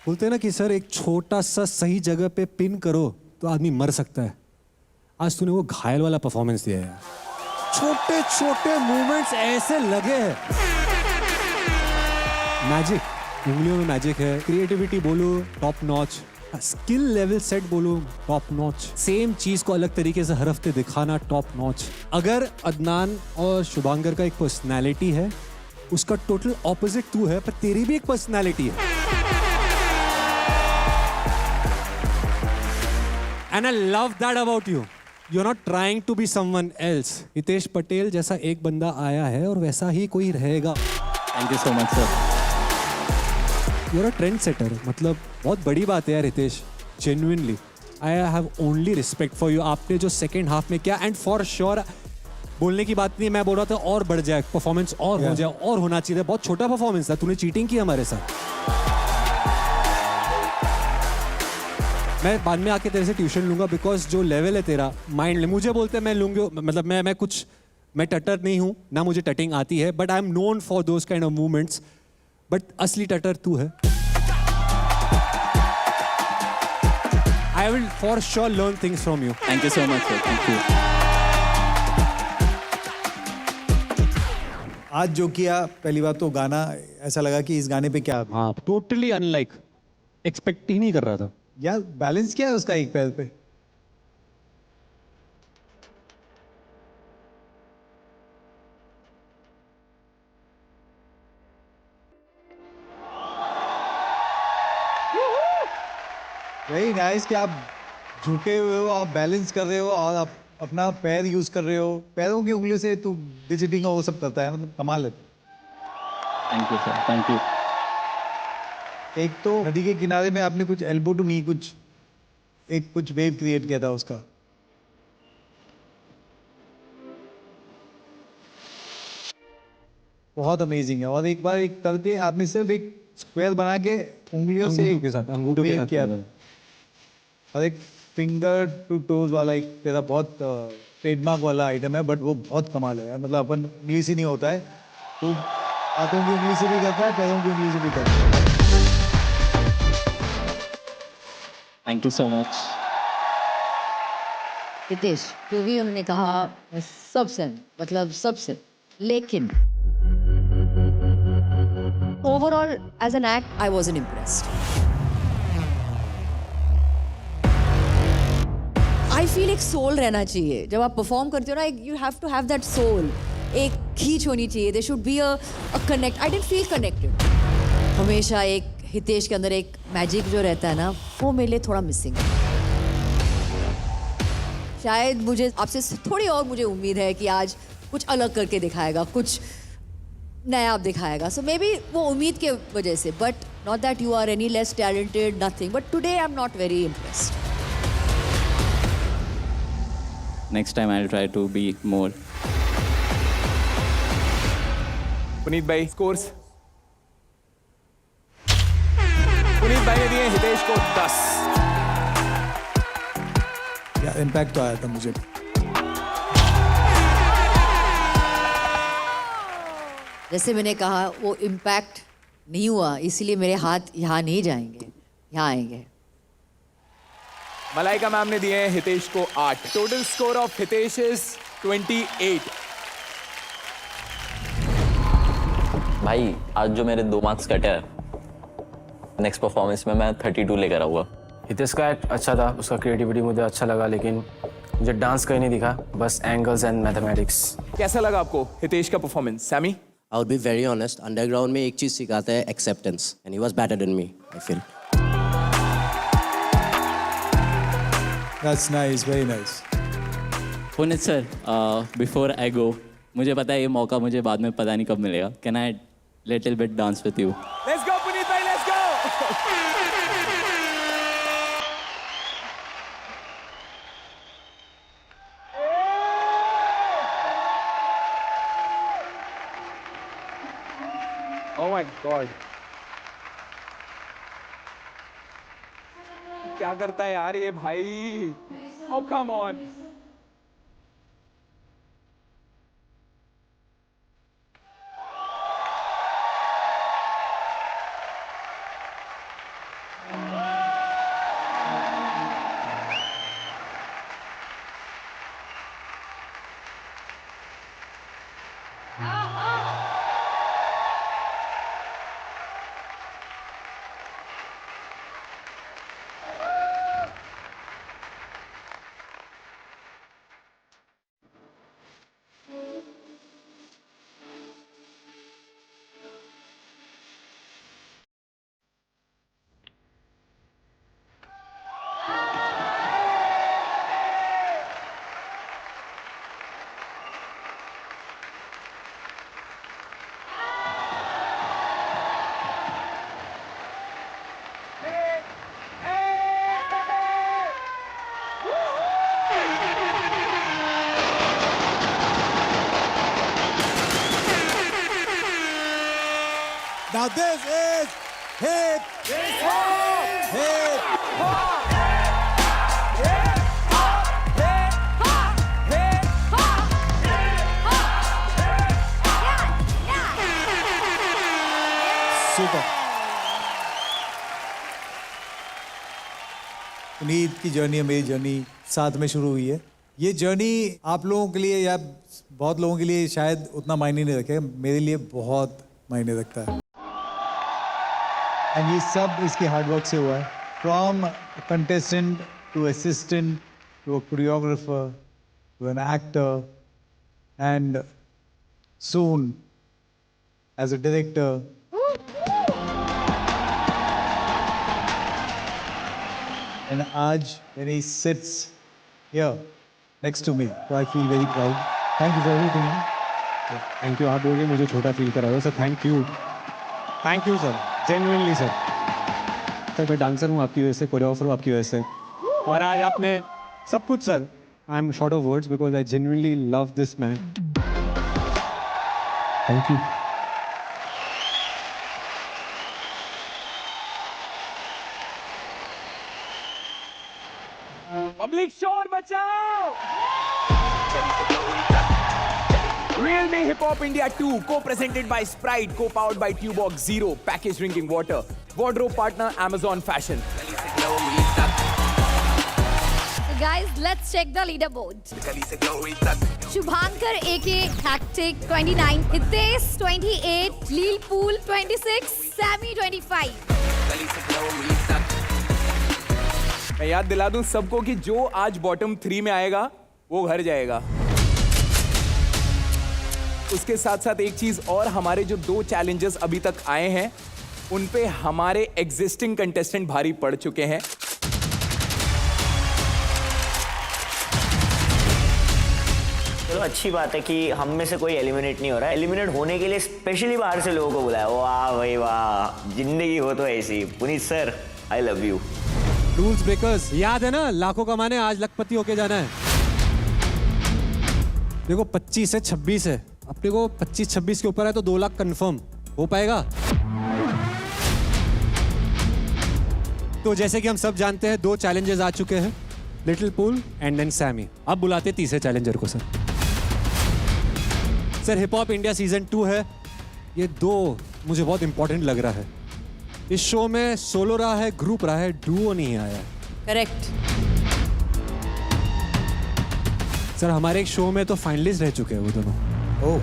बोलते हैं ना कि सर एक छोटा सा सही जगह पे पिन करो तो आदमी मर सकता है। आज तूने वो घायल वाला परफॉर्मेंस दिया है यार। छोटे छोटे मूवमेंट्स ऐसे लगे हैं। मैजिक, उंगलियों में मैजिक है। क्रिएटिविटी बोलो top notch, skill level set बोलो टॉप नॉच। सेम चीज को अलग तरीके से हर हफ्ते दिखाना टॉप नॉच। अगर अदनान और शुभांकर का एक पर्सनैलिटी है, उसका टोटल ऑपोजिट तू है, पर तेरी भी एक पर्सनैलिटी है। And I love that about you. You're not trying to be someone else. Hitesh Patel जैसा एक बंदा आया है और वैसा ही कोई रहेगा। Thank you so much sir. You're a trend setter. मतलब बहुत बड़ी बात है यार Hitesh. Genuinely, I have only respect for you. आपने जो second half में किया, and for sure बोलने की बात नहीं, मैं बोल रहा था और बढ़ जाए, परफॉर्मेंस और हो जाए, और होना चाहिए। बहुत छोटा परफॉर्मेंस था, तूने चीटिंग की हमारे साथ। मैं बाद में आके तेरे से ट्यूशन लूंगा, बिकॉज जो लेवल है तेरा माइंड, मुझे बोलते हैं मैं लूंगा, मतलब मैं टटर नहीं हूँ ना, मुझे टटिंग आती है, but I am known for those kind of movements. But असली टटर तू है। I will for sure learn things from you. Thank you so much sir. Thank you. आज जो किया, पहली बात तो गाना ऐसा लगा कि इस गाने पे क्या, हाँ टोटली अनलाइक, एक्सपेक्ट ही नहीं कर रहा था। यार बैलेंस क्या है उसका एक पैर पे। वेरी नाइस कि आप झुके हुए हो, आप बैलेंस कर रहे हो और आप अपना पैर यूज कर रहे हो। पैरों की उंगलियों से तू डिजिटिंग वो सब करता है, मतलब कमाल है। Thank you sir. Thank you. एक तो नदी के किनारे में आपने कुछ एल्बो टू नी, कुछ वेव क्रिएट किया था उसका। बहुत अमेजिंग है। और एक बार एक करके आपने सिर्फ एक स्क्वायर बना के उंगलियों से अंगूठों के साथ किया था। और एक फिंगर टू टोज वाला एक तेरा बहुत ट्रेडमार्क वाला आइटम है, बट वो बहुत कमाल है यार। मतलब अपन उंगली से नहीं होता है, तो हाथों की उंगली से भी करता है, पैरों की उंगली से भी करता है। Thank you so much. Hitesh, जो भी उन्होंने कहा सबसे, मतलब सबसे, लेकिन overall as an act I wasn't impressed. I feel एक सोल रहना चाहिए जब आप परफॉर्म करते हो ना, you have to have that soul. एक खींच होनी चाहिए, there should be a connect. I didn't feel connected. हमेशा एक हितेश के अंदर एक मैजिक जो रहता है ना, वो मेरे लिए थोड़ा मिसिंग है। शायद मुझे आपसे थोड़ी और मुझे उम्मीद है कि आज कुछ अलग करके दिखाएगा, कुछ नया आप दिखाएगा। सो मे बी वो उम्मीद के वजह से, but not that you are any less talented, nothing, but today I am not very impressed. Next time I will try to be more. Puneet भाई स्कोर्स। पुनीत भाई ने दिए हितेश को 10। या इम्पैक्ट तो आया था मुझे। जैसे मैंने कहा, वो इम्पैक्ट नहीं हुआ, इसीलिए मेरे हाथ यहाँ नहीं जाएंगे, यहाँ आएंगे। मलाइका मैम ने दिए हैं हितेश को 8। Total score of Hitesh is 28। भाई आज जो मेरे 2 मार्क्स कटे हैं, नेक्स्ट परफॉर्मेंस में मैं 32 लेकर आऊँगा। हितेश का एक्ट अच्छा था, उसका क्रिएटिविटी मुझे अच्छा लगा, लेकिन मुझे डांस कहीं नहीं दिखा, बस एंगल्स एंड मैथमेटिक्स। कैसा लगा आपको हितेश का performance? Sammy? I would be very honest, underground में एक चीज सिखाता है, acceptance, and he was better than me, I feel. That's nice, very nice. Puneet sir, before I go, मुझे पता है ये मौका मुझे बाद में पता नहीं कब मिलेगा। Can I little bit dance with you? Let's go Puneet भाई, let's go. Oh my God. क्या करता है यार ये भाई? Oh come on. Now this is hip hip. Super. Puneet की जर्नी और मेरी जर्नी साथ में शुरू हुई है। ये जर्नी आप लोगों के लिए या बहुत लोगों के लिए शायद उतना मायने नहीं रखेगा, मेरे लिए बहुत मायने रखता है। एंड ये सब इसके हार्डवर्क से हुआ है। From contestant to assistant to a choreographer to an actor and soon as a director. And Aj, when he sits here next to me, so I feel very proud. Thank you for everything. Thank you. आप बोलिए मुझे छोटा feel करा रहे हो sir. Thank you sir, genuinely sir. Sir मैं dancer हूँ आपकी वजह से, कोरियोग्राफर हूँ आपकी वजह से, और आज आपने सब कुछ sir. I am short of words because I genuinely love this man. Thank you. Public शोर बचाओ। Real Me Hip Hop India 2, co-presented by Sprite, co-powered by Tubox Zero, packaged drinking water, wardrobe partner Amazon Fashion. So guys, let's check the leaderboard. Shubhankar AK Hectic 29, Hitesh 28, Lil Pool 26, Sammy 25. मैं याद दिला दूं सबको कि जो आज bottom 3 में आएगा वो घर जाएगा। उसके साथ साथ एक चीज और, हमारे जो 2 चैलेंजेस अभी तक आए हैं उन पे हमारे एग्जिस्टिंग कंटेस्टेंट भारी पड़ चुके हैं। चलो अच्छी बात है कि हम में से कोई एलिमिनेट नहीं हो रहा है। एलिमिनेट होने के लिए स्पेशली बाहर से लोगों को बुलाया। वाह भाई वाह, जिंदगी हो तो ऐसी। Puneet sir, I love you. Rules breakers, याद है ना, लाखों कमाने आज लखपति होके जाना है। देखो 25 है 26 है, अपने को 25-26 के ऊपर है तो 2 लाख कंफर्म हो पाएगा। तो जैसे कि हम सब जानते हैं 2 चैलेंजेस आ चुके हैं, little pool and then Sammy. अब बुलाते हैं तीसरे चैलेंजर को। Sir hip hop India season 2 है, ये 2 मुझे बहुत इंपॉर्टेंट लग रहा है। इस शो में सोलो रहा है, ग्रुप रहा है, डुओ नहीं आया। करेक्ट। सर हमारे एक शो में तो फाइनलिस्ट रह चुके हैं वो दोनों। ओह।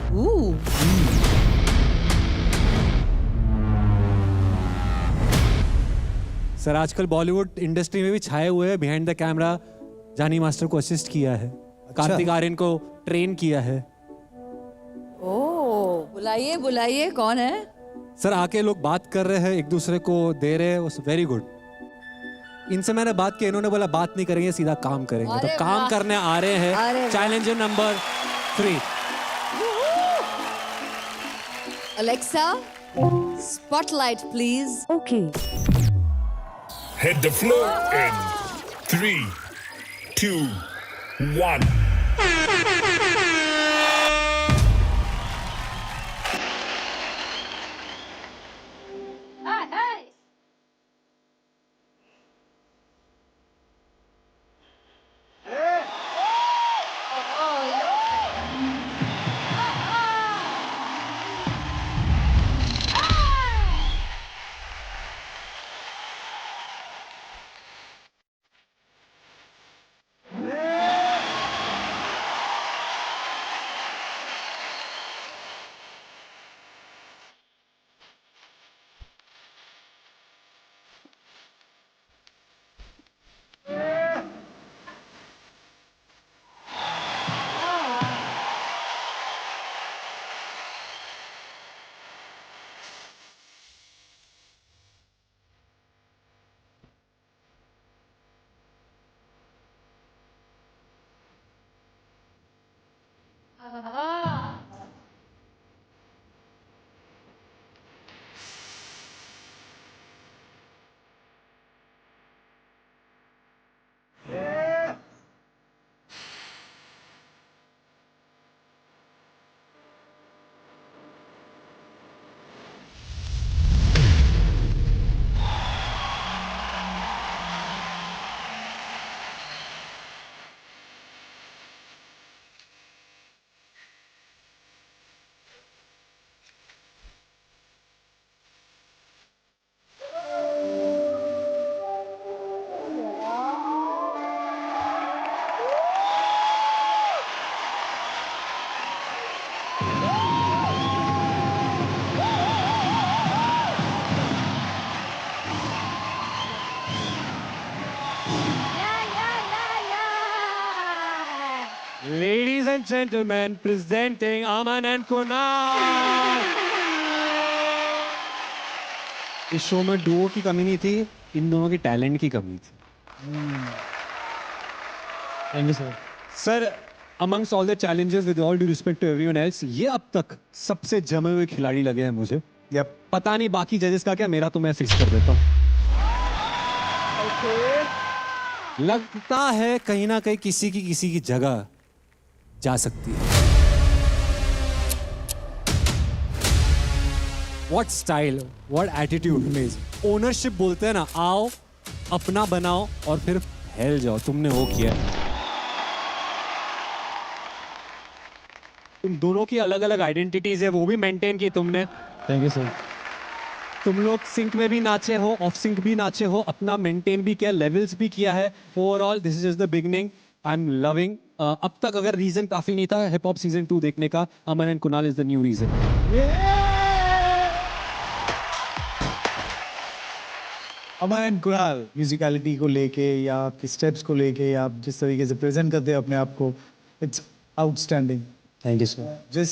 सर आजकल बॉलीवुड इंडस्ट्री में भी छाए हुए हैं बिहाइंड द कैमरा। जानी मास्टर को असिस्ट किया है, कार्तिक आर्यन को ट्रेन किया है। ओह, बुलाइए बुलाइए, कौन है? सर आके लोग बात कर रहे हैं, एक दूसरे को दे रहे हैं, वेरी गुड। इनसे मैंने बात की, इन्होंने बोला बात नहीं करेंगे, सीधा काम करेंगे। तो काम करने आ रहे हैं। Challenger number 3। Alexa, spotlight please. Okay. Hit the floor in 3, 2, 1. gentlemen, presenting Aman and Kunal. इस शो में डुओ की कमी नहीं थी, इन दोनों की टैलेंट की कमी थी. Thank you sir. Sir, amongst all the challenges, with all due respect to everyone else, ये अब तक सबसे जमे हुए खिलाड़ी लगे हैं मुझे. Yep. पता नहीं बाकी जजेस का क्या, मेरा तो मैं फिक्स कर देता हूँ. लगता है कहीं ना कहीं किसी की जगह जा सकती है. What style, what attitude, ownership बोलते हैं ना, आओ अपना बनाओ और फिर फैल जाओ. तुमने वो किया. तुम दोनों की अलग अलग आइडेंटिटीज है, वो भी मेंटेन की तुमने. Thank you sir. तुम लोग सिंक में भी नाचे हो, ऑफ सिंक भी नाचे हो, अपना मेंटेन भी किया, लेवल्स भी किया है. Overall this is just the beginning. I am loving. अब तक अगर रीजन काफी नहीं था हिप हॉप सीजन 2 देखने का, Aman and Kunal is the new reason. Aman and Kunal musicality को लेके या आपके स्टेप्स को लेके या आप जिस तरीके से प्रेजेंट करते हैं अपने आप को, it's outstanding. Thank you sir. जिस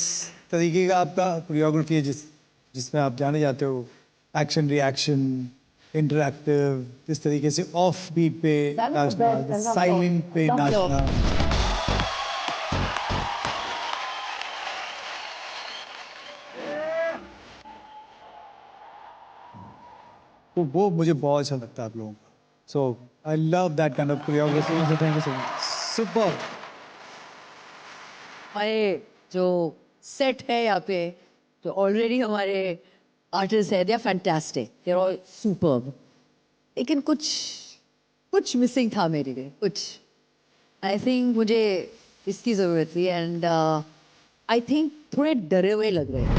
तरीके का आपका कोरियोग्राफी है, जिसमें आप जाने जाते हो, एक्शन रिएक्शन इंटरैक्टिव, जिस तरीके से ऑफ बीट पे नाचना, साइलेंट पे नाचना, तो वो मुझे बहुत अच्छा लगता है आप लोगों का. So I love that kind of choreography. Thank you so much. Super. हमारे जो सेट है यहाँ पे, तो ऑलरेडी हमारे आर्टिस्ट है, they are fantastic, they are all superb. लेकिन कुछ मिसिंग था मेरे लिए, कुछ. आई थिंक मुझे इसकी ज़रूरत थी. एंड आई थिंक थोड़े डरे हुए लग रहे हैं.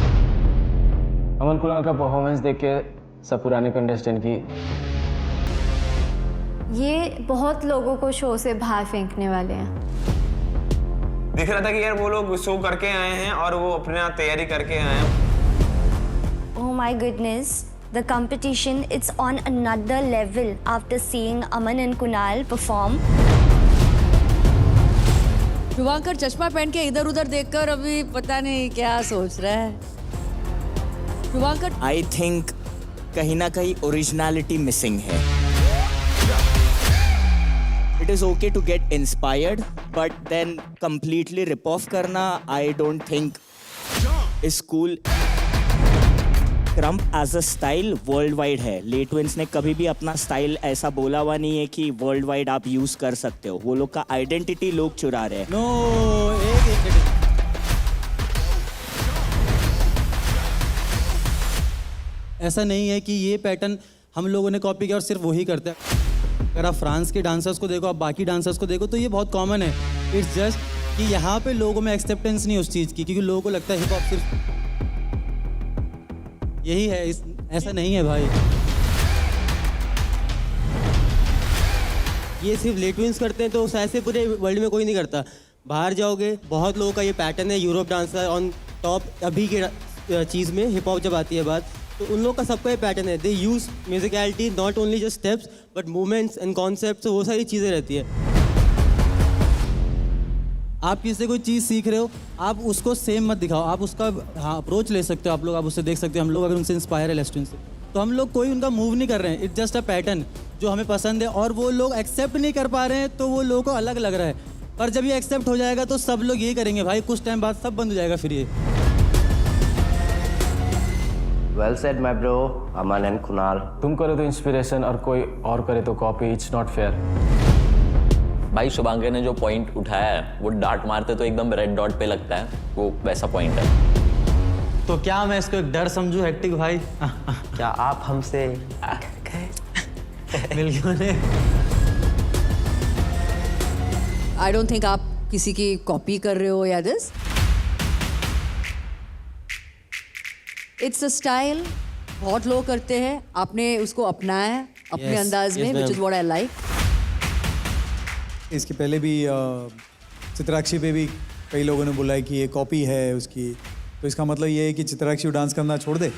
अमन कुणाल का परफॉर्मेंस देख के सब पुराने कंटेस्टेंट की ये बहुत लोगों को शो से बाहर फेंकने वाले हैं. दिख रहा था कि यार वो लोग शो करके आए हैं और वो अपना तैयारी करके आए हैं. Oh my goodness, the competition, it's on another level after seeing Aman and Kunal perform. Shubhankar चश्मा पहन के इधर उधर देखकर अभी पता नहीं क्या सोच रहा है. शुभांकर, आई थिंक कहीं ना कहीं ओरिजिनलिटी मिसिंग है. It is okay to get inspired, but then completely rip off करना I don't think is cool. Krump as a style world wide है. लेट विंस ने कभी भी अपना स्टाइल ऐसा बोला हुआ नहीं है कि वर्ल्ड वाइड आप यूज कर सकते हो. वो लोग का आइडेंटिटी लोग चुरा रहे हैं. ऐसा नहीं है कि ये पैटर्न हम लोगों ने कॉपी किया और सिर्फ वही करते हैं. अगर आप फ्रांस के डांसर्स को देखो, आप बाकी डांसर्स को देखो, तो ये बहुत कॉमन है. इट्स जस्ट कि यहाँ पे लोगों में एक्सेप्टेंस नहीं उस चीज़ की, क्योंकि लोगों को लगता है हिप हॉप सिर्फ यही है. ऐसा नहीं है भाई. ये सिर्फ लेटविंस करते हैं, तो ऐसे पूरे वर्ल्ड में कोई नहीं करता. बाहर जाओगे, बहुत लोगों का ये पैटर्न है. यूरोप डांसर ऑन टॉप अभी के चीज़ में, हिप हॉप जब आती है बात, तो उन लोग का सबका ये पैटर्न है. They use musicality, not only just steps but movements and concepts. वो सारी चीज़ें रहती है. आप किसी से कोई चीज़ सीख रहे हो, आप उसको सेम मत दिखाओ. आप उसका अप्रोच ले सकते हो. आप लोग आप उससे देख सकते हो. हम लोग अगर उनसे इंस्पायर है लेस्टन से, तो हम लोग कोई उनका मूव नहीं कर रहे हैं. इट्स जस्ट अ पैटर्न जो हमें पसंद है, और वो लोग एक्सेप्ट नहीं कर पा रहे हैं, तो वो लोगों को अलग लग रहा है. पर जब ये एक्सेप्ट हो जाएगा तो सब लोग ये करेंगे भाई. कुछ टाइम बाद सब बंद हो जाएगा फिर ये. Well said my bro. Aman and Kunal, तुम करो तो इंस्पिरेशन और कोई और करे तो कॉपी. It's not fair. भाई शुभांकर ने जो पॉइंट उठाया है, वो डार्ट मारते तो एकदम रेड डॉट पे लगता है. वो वैसा पॉइंट है. तो क्या मैं इसको एक डर समझूं हेक्टिक भाई? क्या आप हमसे मिल गए? आई डोंट थिंक आप किसी की कॉपी कर रहे हो या दिस. इट्स अ स्टाइल, बहुत लोग करते हैं. आपने उसको अपनाया है अपने अंदाज में, which is what I like. इसके पहले भी चित्राक्षी पे भी कई लोगों ने बोला है कि ये कॉपी है उसकी. तो इसका मतलब ये है कि चित्राक्षी डांस करना छोड़ दे.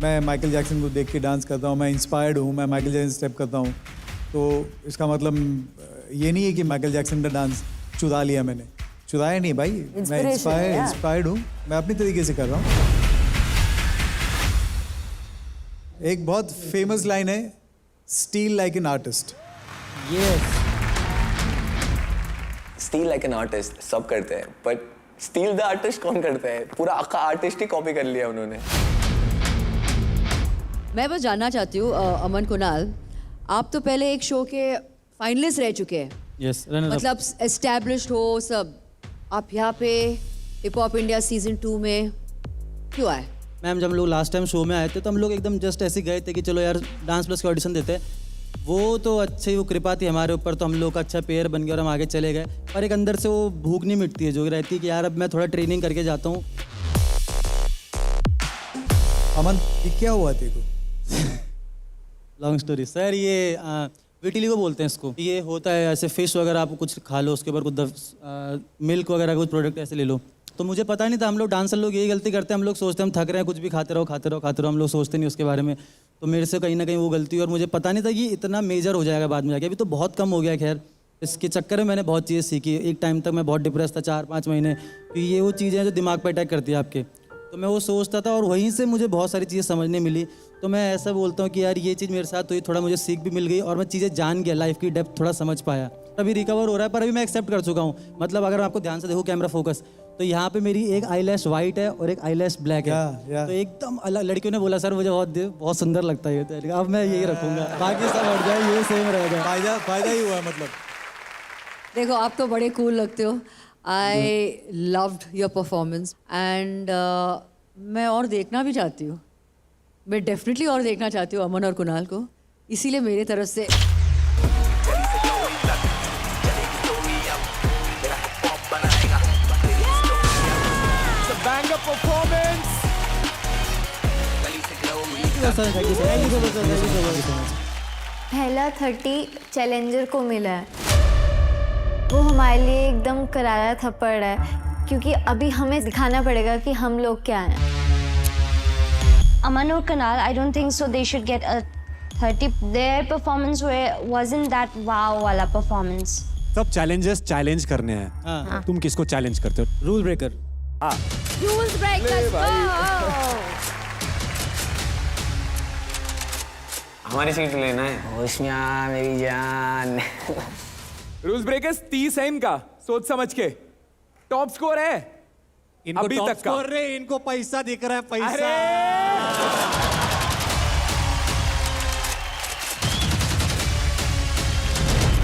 मैं माइकल जैक्सन को देख के डांस करता हूँ, मैं इंस्पायर्ड हूँ, मैं माइकल जैक्सन स्टेप करता हूँ. तो इसका मतलब ये नहीं है कि माइकल जैक्सन का डांस चुरा लिया मैंने। चुराया नहीं भाई, मैं Inspiration है यार। इंस्पायर्ड हूँ, मैं अपनी तरीके से कर रहा हूँ। एक बहुत फेमस लाइन है, steel like an artist. Steel like an artist सब करते हैं, बट स्टील द आर्टिस्ट कौन करता है? पूरा आखा आर्टिस्ट ही कॉपी कर लिया उन्होंने। मैं बस जानना चाहती हूँ अमन कुणाल, आप तो पहले एक शो के फाइनलिस्ट रह चुके हैं। यस, मतलब एस्टैब्लिश्ड हो सब, आप यहाँ पे हिप हॉप इंडिया सीजन 2 में क्यों आए? मैम जब हम लोग लास्ट टाइम शो में आए थे तो हम लोग एकदम जस्ट ऐसे गए थे कि चलो यार डांस प्लस के ऑडिशन देते हैं। वो तो अच्छी वो कृपा थी हमारे ऊपर, तो हम लोग का अच्छा पेयर बन गया और हम आगे चले गए। पर एक अंदर से वो भूख नहीं मिटती है जो रहती है कि यार अब मैं थोड़ा ट्रेनिंग करके जाता हूँ। अमन ये क्या हुआ तेरे को? लॉन्ग स्टोरी सर, ये विटिली को बोलते हैं इसको। ये होता है ऐसे फिश वगैरह आप कुछ खा लो, उसके ऊपर कुछ मिल्क वगैरह कुछ प्रोडक्ट ऐसे ले लो। तो मुझे पता नहीं था, हम लोग डांसर लोग यही गलती करते हैं, हम लोग सोचते हैं हम थक रहे हैं कुछ भी खाते रहो, हम लोग सोचते नहीं उसके बारे में। तो मेरे से कहीं ना कहीं वो गलती हुई और मुझे पता नहीं था कि इतना मेजर हो जाएगा बाद में जाके। अभी तो बहुत कम हो गया, खैर इसके चक्कर में मैंने बहुत चीज़ें सीखी। एक टाइम तक मैं बहुत डिप्रेस था 4-5 महीने, तो ये वो चीज़ें हैं जो दिमाग पर अटैक करती है आपके। तो मैं वो सोचता था और वहीं से मुझे बहुत सारी चीज़ें समझने मिली। तो मैं ऐसा बोलता हूँ कि यार ये चीज़ मेरे साथ तो ये थोड़ा मुझे सीख भी मिल गई और मैं चीज़ें जान गया, लाइफ की डेप्थ थोड़ा समझ पाया। अभी रिकवर हो रहा है पर अभी मैं एक्सेप्ट कर चुका हूँ। मतलब अगर आपको ध्यान से देखो कैमरा फोकस, तो यहाँ पे मेरी एक आईलैश वाइट है और एक आईलैश ब्लैक है। तो एकदम अलग। लड़कियों ने बोला सर मुझे बहुत सुंदर लगता है ये, तो अब मैं यही रखूँगा, बाकी सब हट जाए, ये सेम रहेगा। फायदा ही हुआ मतलब। देखो आप तो बड़े कूल लगते हो। I loved your performance and मैं और देखना भी चाहती हूँ। मैं डेफिनेटली और देखना चाहती हूँ अमन और कुणाल को, इसीलिए मेरी तरफ से banger performance. पहला 30 चैलेंजर को मिला है, वो हमारे लिए एकदम करारा थप्पड़ है, क्योंकि अभी हमें दिखाना पड़ेगा कि हम लोग क्या हैं। Aman or Kunal, I don't think so they should get a 30. Their performance wasn't that wow वाला performance. सब चैलेंजेस चैलेंज करने हैं। तुम किसको चैलेंज करते हो? Rule breaker. Rules breakers. हमारी सीट लेना है। होशियार मेरी जान। रूल्स ब्रेकर्स 30 है इनका, सोच समझ के। टॉप स्कोर है इनको अभी टॉप तक का। स्कोर रे, इनको पैसा दिख रहा है, पैसा।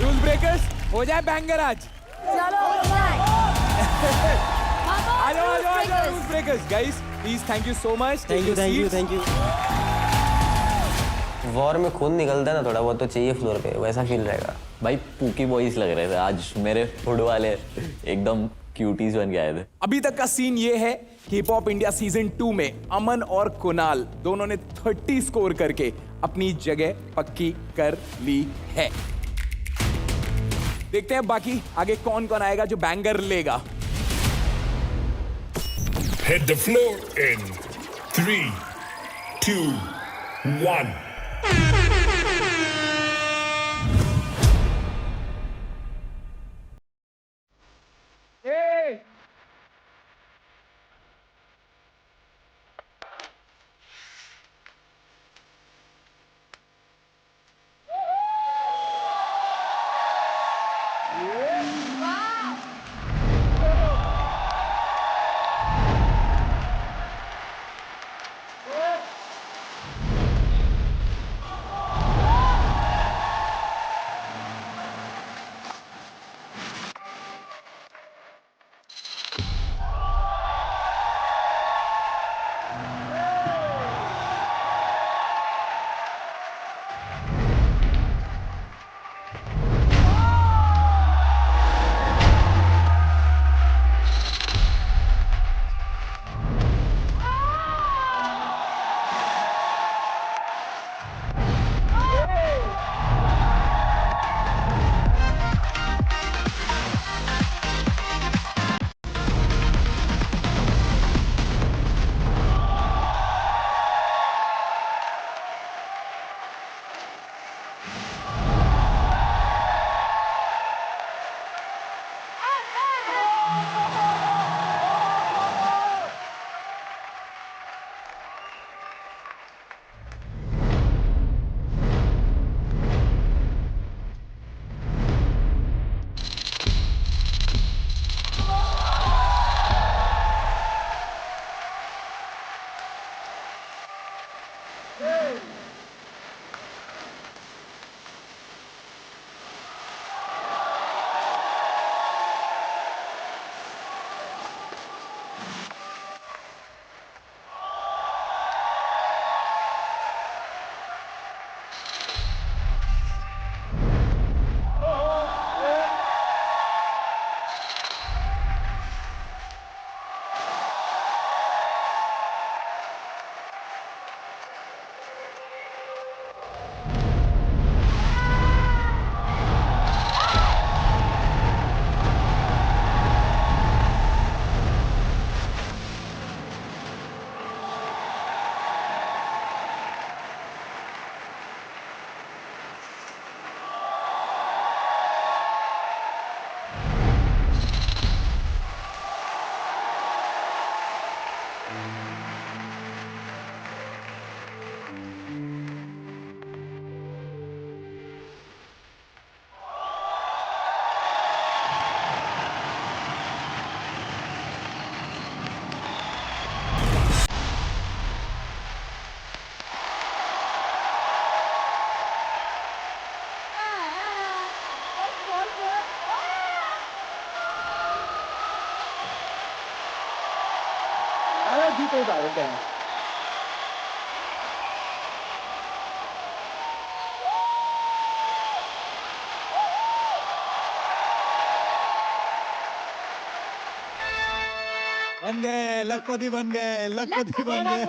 रूल्स ब्रेकर्स हो जाए बैंगर आज। चलो आ जाओ rules breakers guys, please thank you so much. Thank you. War में खून निकलता है ना थोड़ा बहुत, तो चाहिए फ्लोर पे, वैसा फील रहेगा। भाई पूकी बॉयज लग रहे थे आज मेरे फूड वाले, एकदम क्यूटीज बन के आए थे। अभी तक का सीन ये है कि हिप हॉप इंडिया सीजन 2 में अमन और कुणाल दोनों ने 30 स्कोर करके अपनी जगह पक्की कर ली है। देखते हैं बाकी आगे कौन कौन आएगा जो बैंगर लेगा। Hit the floor in 3, 2, 1. बता रहे हैं बन गए लखपति, बन गए लखपति, बन गए।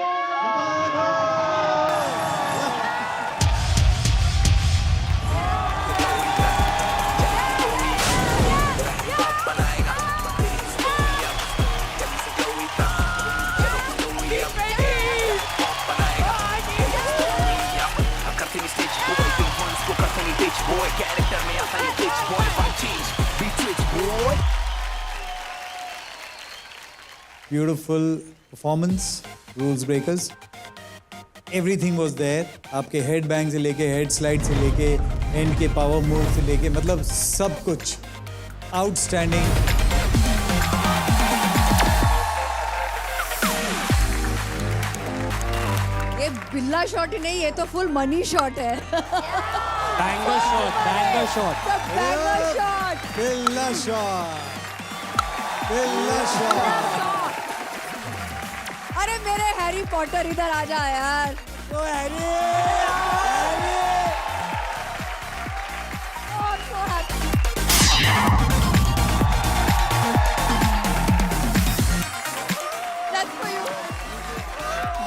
Beautiful performance, rules breakers. Everything was there. आपके हेड बैंग से लेके हेड स्लाइड से लेके एंड के पावर मूव से लेके मतलब सब कुछ आउटस्टैंडिंग। ये बिल्ला शॉट ही नहीं, ये तो फुल मनी शॉट है। Banger shot, banger shot, banger shot, बिल्ला शॉट, बिल्ला शॉट। अरे मेरे हैरी पॉटर इधर आ जा यार। ओ Harry,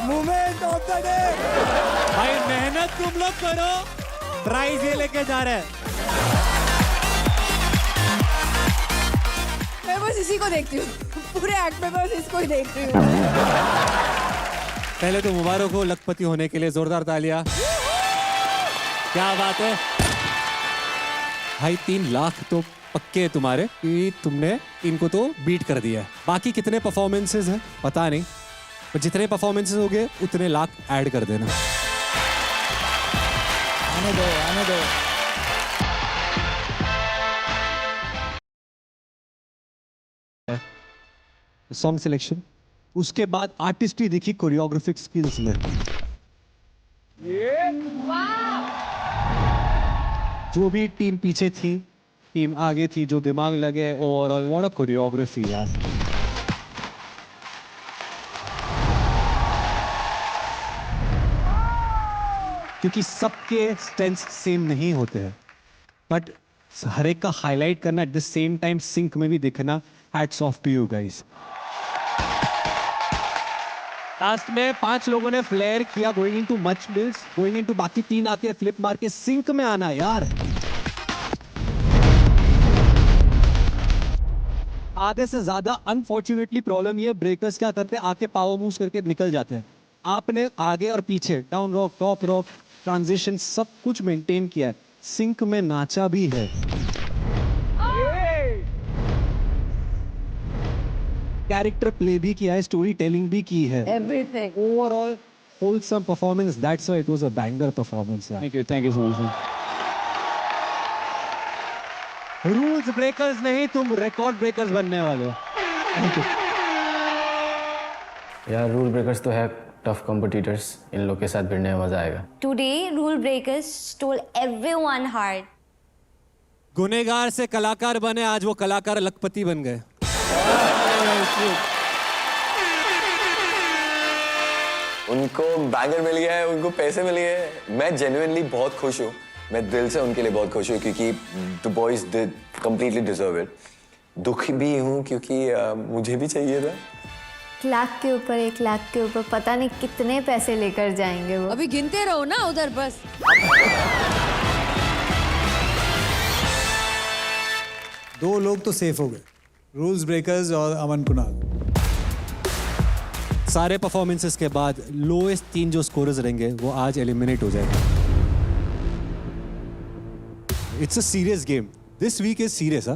moment of the day. भाई मेहनत तुम लोग करो, प्राइज ये लेके जा रहे हैं। मैं बस इसी को देखती हूँ, पूरे एक्ट में बस इसको ही देख रही हूँ। पहले तो मुबारक हो लखपति होने के लिए, जोरदार तालियां। क्या बात है भाई, 3 लाख तो पक्के तुम्हारे कि तुमने इनको तो बीट कर दिया है। बाकी कितने परफॉर्मेंसेस हैं पता नहीं, पर जितने परफॉर्मेंसेस हो गए उतने लाख ऐड कर देना। आने दो, आने दो। सॉन्ग सिलेक्शन, उसके बाद आर्टिस्ट्री देखी, कोरियोग्राफिक स्किल्स में जो भी टीम पीछे थी, टीम आगे थी, जो दिमाग लगे, और व्हाट अ कोरियोग्राफी यार। क्योंकि सबके स्ट्रेंथ्स सेम नहीं होते हैं, बट हर एक का हाईलाइट करना, at the same time sync में भी दिखना, hats off to you guys. Last में 5 लोगों ने फ्लेयर किया, going into much mills, going into, बाकी 3 आके फ्लिप मार के सिंक में आना यार। आधे से ज्यादा अनफॉर्चुनेटली प्रॉब्लम ये, ब्रेकर्स क्या करते हैं, आके पावर मूव्स करके निकल जाते हैं। आपने आगे और पीछे, down rock, top rock, transition, सब कुछ मेंटेन किया है, सिंक में नाचा भी है। कैरेक्टर प्ले भी किया है, स्टोरी टेलिंग भी की है। Everything. Overall wholesome performance, that's why it was a banger performance. Thank you so much. Rules breakers नहीं, तुम रिकॉर्ड ब्रेकर्स बनने वाले हो। थैंक यू यार। रूल ब्रेकर्स तो है टफ कॉम्पिटिटर्स, इन लोग के साथ भिड़ने में मजा आएगा। Today, rule breakers stole everyone heart. गुनेगार से कलाकार बने, आज वो कलाकार लखपति बन गए। उनको बैंगर मिल गया है, उनको पैसे मिल गए हैं। मैं जेन्युइनली बहुत खुश हूँ, मैं दिल से उनके लिए बहुत खुश हूँ, क्योंकि the boys did completely deserve it. दुखी भी हूँ क्योंकि मुझे भी चाहिए था। 1 लाख के ऊपर, 1 लाख के ऊपर, पता नहीं कितने पैसे लेकर जाएंगे वो। अभी गिनते रहो ना उधर बस। दो लोग तो सेफ हो गए, रूल्स ब्रेकर्स और अमन कुणाल। सारे परफॉर्मेंसेस के बाद लोएस्ट 3 जो स्कोरर्स रहेंगे वो आज एलिमिनेट हो जाएंगे। It's a serious game, this week is serious.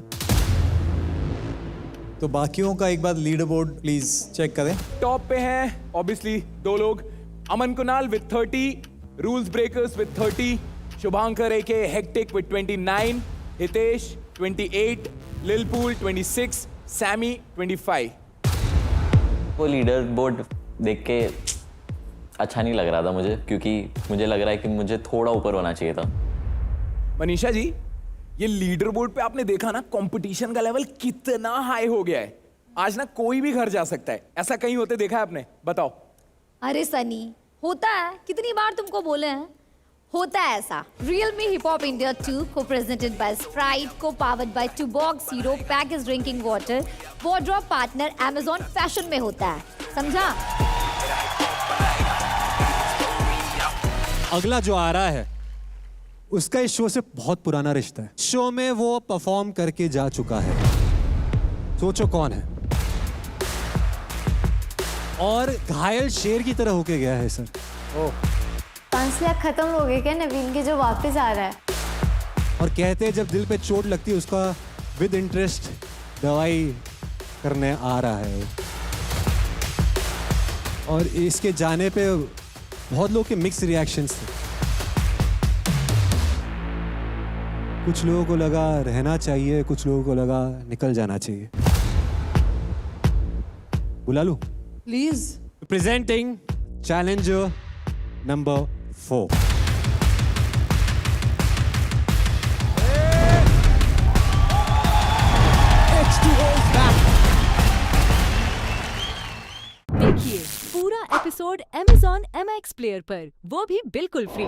तो बाकियों का एक बार लीडर बोर्ड प्लीज चेक करें। टॉप पे हैं ऑब्वियसली 2 लोग, Aman Kunal with 30, rules breakers with 30, Shubhankar AK hectic with 29, Hitesh 28, Lilpool 26, Sammy 25। वो लीडर बोर्ड देख के अच्छा नहीं लग रहा था मुझे, क्योंकि मुझे लग रहा है कि मुझे थोड़ा ऊपर होना चाहिए था। मनीषा जी, ये लीडर बोर्ड पे आपने देखा ना, कंपटीशन का लेवल कितना हाई हो गया है। आज ना कोई भी घर जा सकता है, ऐसा कहीं होते देखा है आपने? बताओ। अरे सनी, होता है, कितनी बार तुमको बोले हैं, होता है ऐसा। Realme Hip Hop India 2 को presented by Sprite, को powered by Tuborg Zero Packaged Drinking Water, wardrobe partner Amazon Fashion में होता है, समझा? अगला जो आ रहा है उसका इस शो से बहुत पुराना रिश्ता है। शो में वो परफॉर्म करके जा चुका है। सोचो कौन है। और घायल शेर की तरह होके गया है सर। 5 लाख खत्म हो गए क्या नवीन के जो वापस आ रहा है? और कहते हैं जब दिल पे चोट लगती है उसका विद इंटरेस्ट दवाई करने आ रहा है। और इसके जाने पे बहुत लोगों के मिक्स रिएक्शंस थे। कुछ लोगों को लगा रहना चाहिए, कुछ लोगों को लगा निकल जाना चाहिए। बुला लूं? प्लीज। Presenting challenger number 4। देखिए पूरा एपिसोड Amazon MX प्लेयर पर, वो भी बिल्कुल फ्री।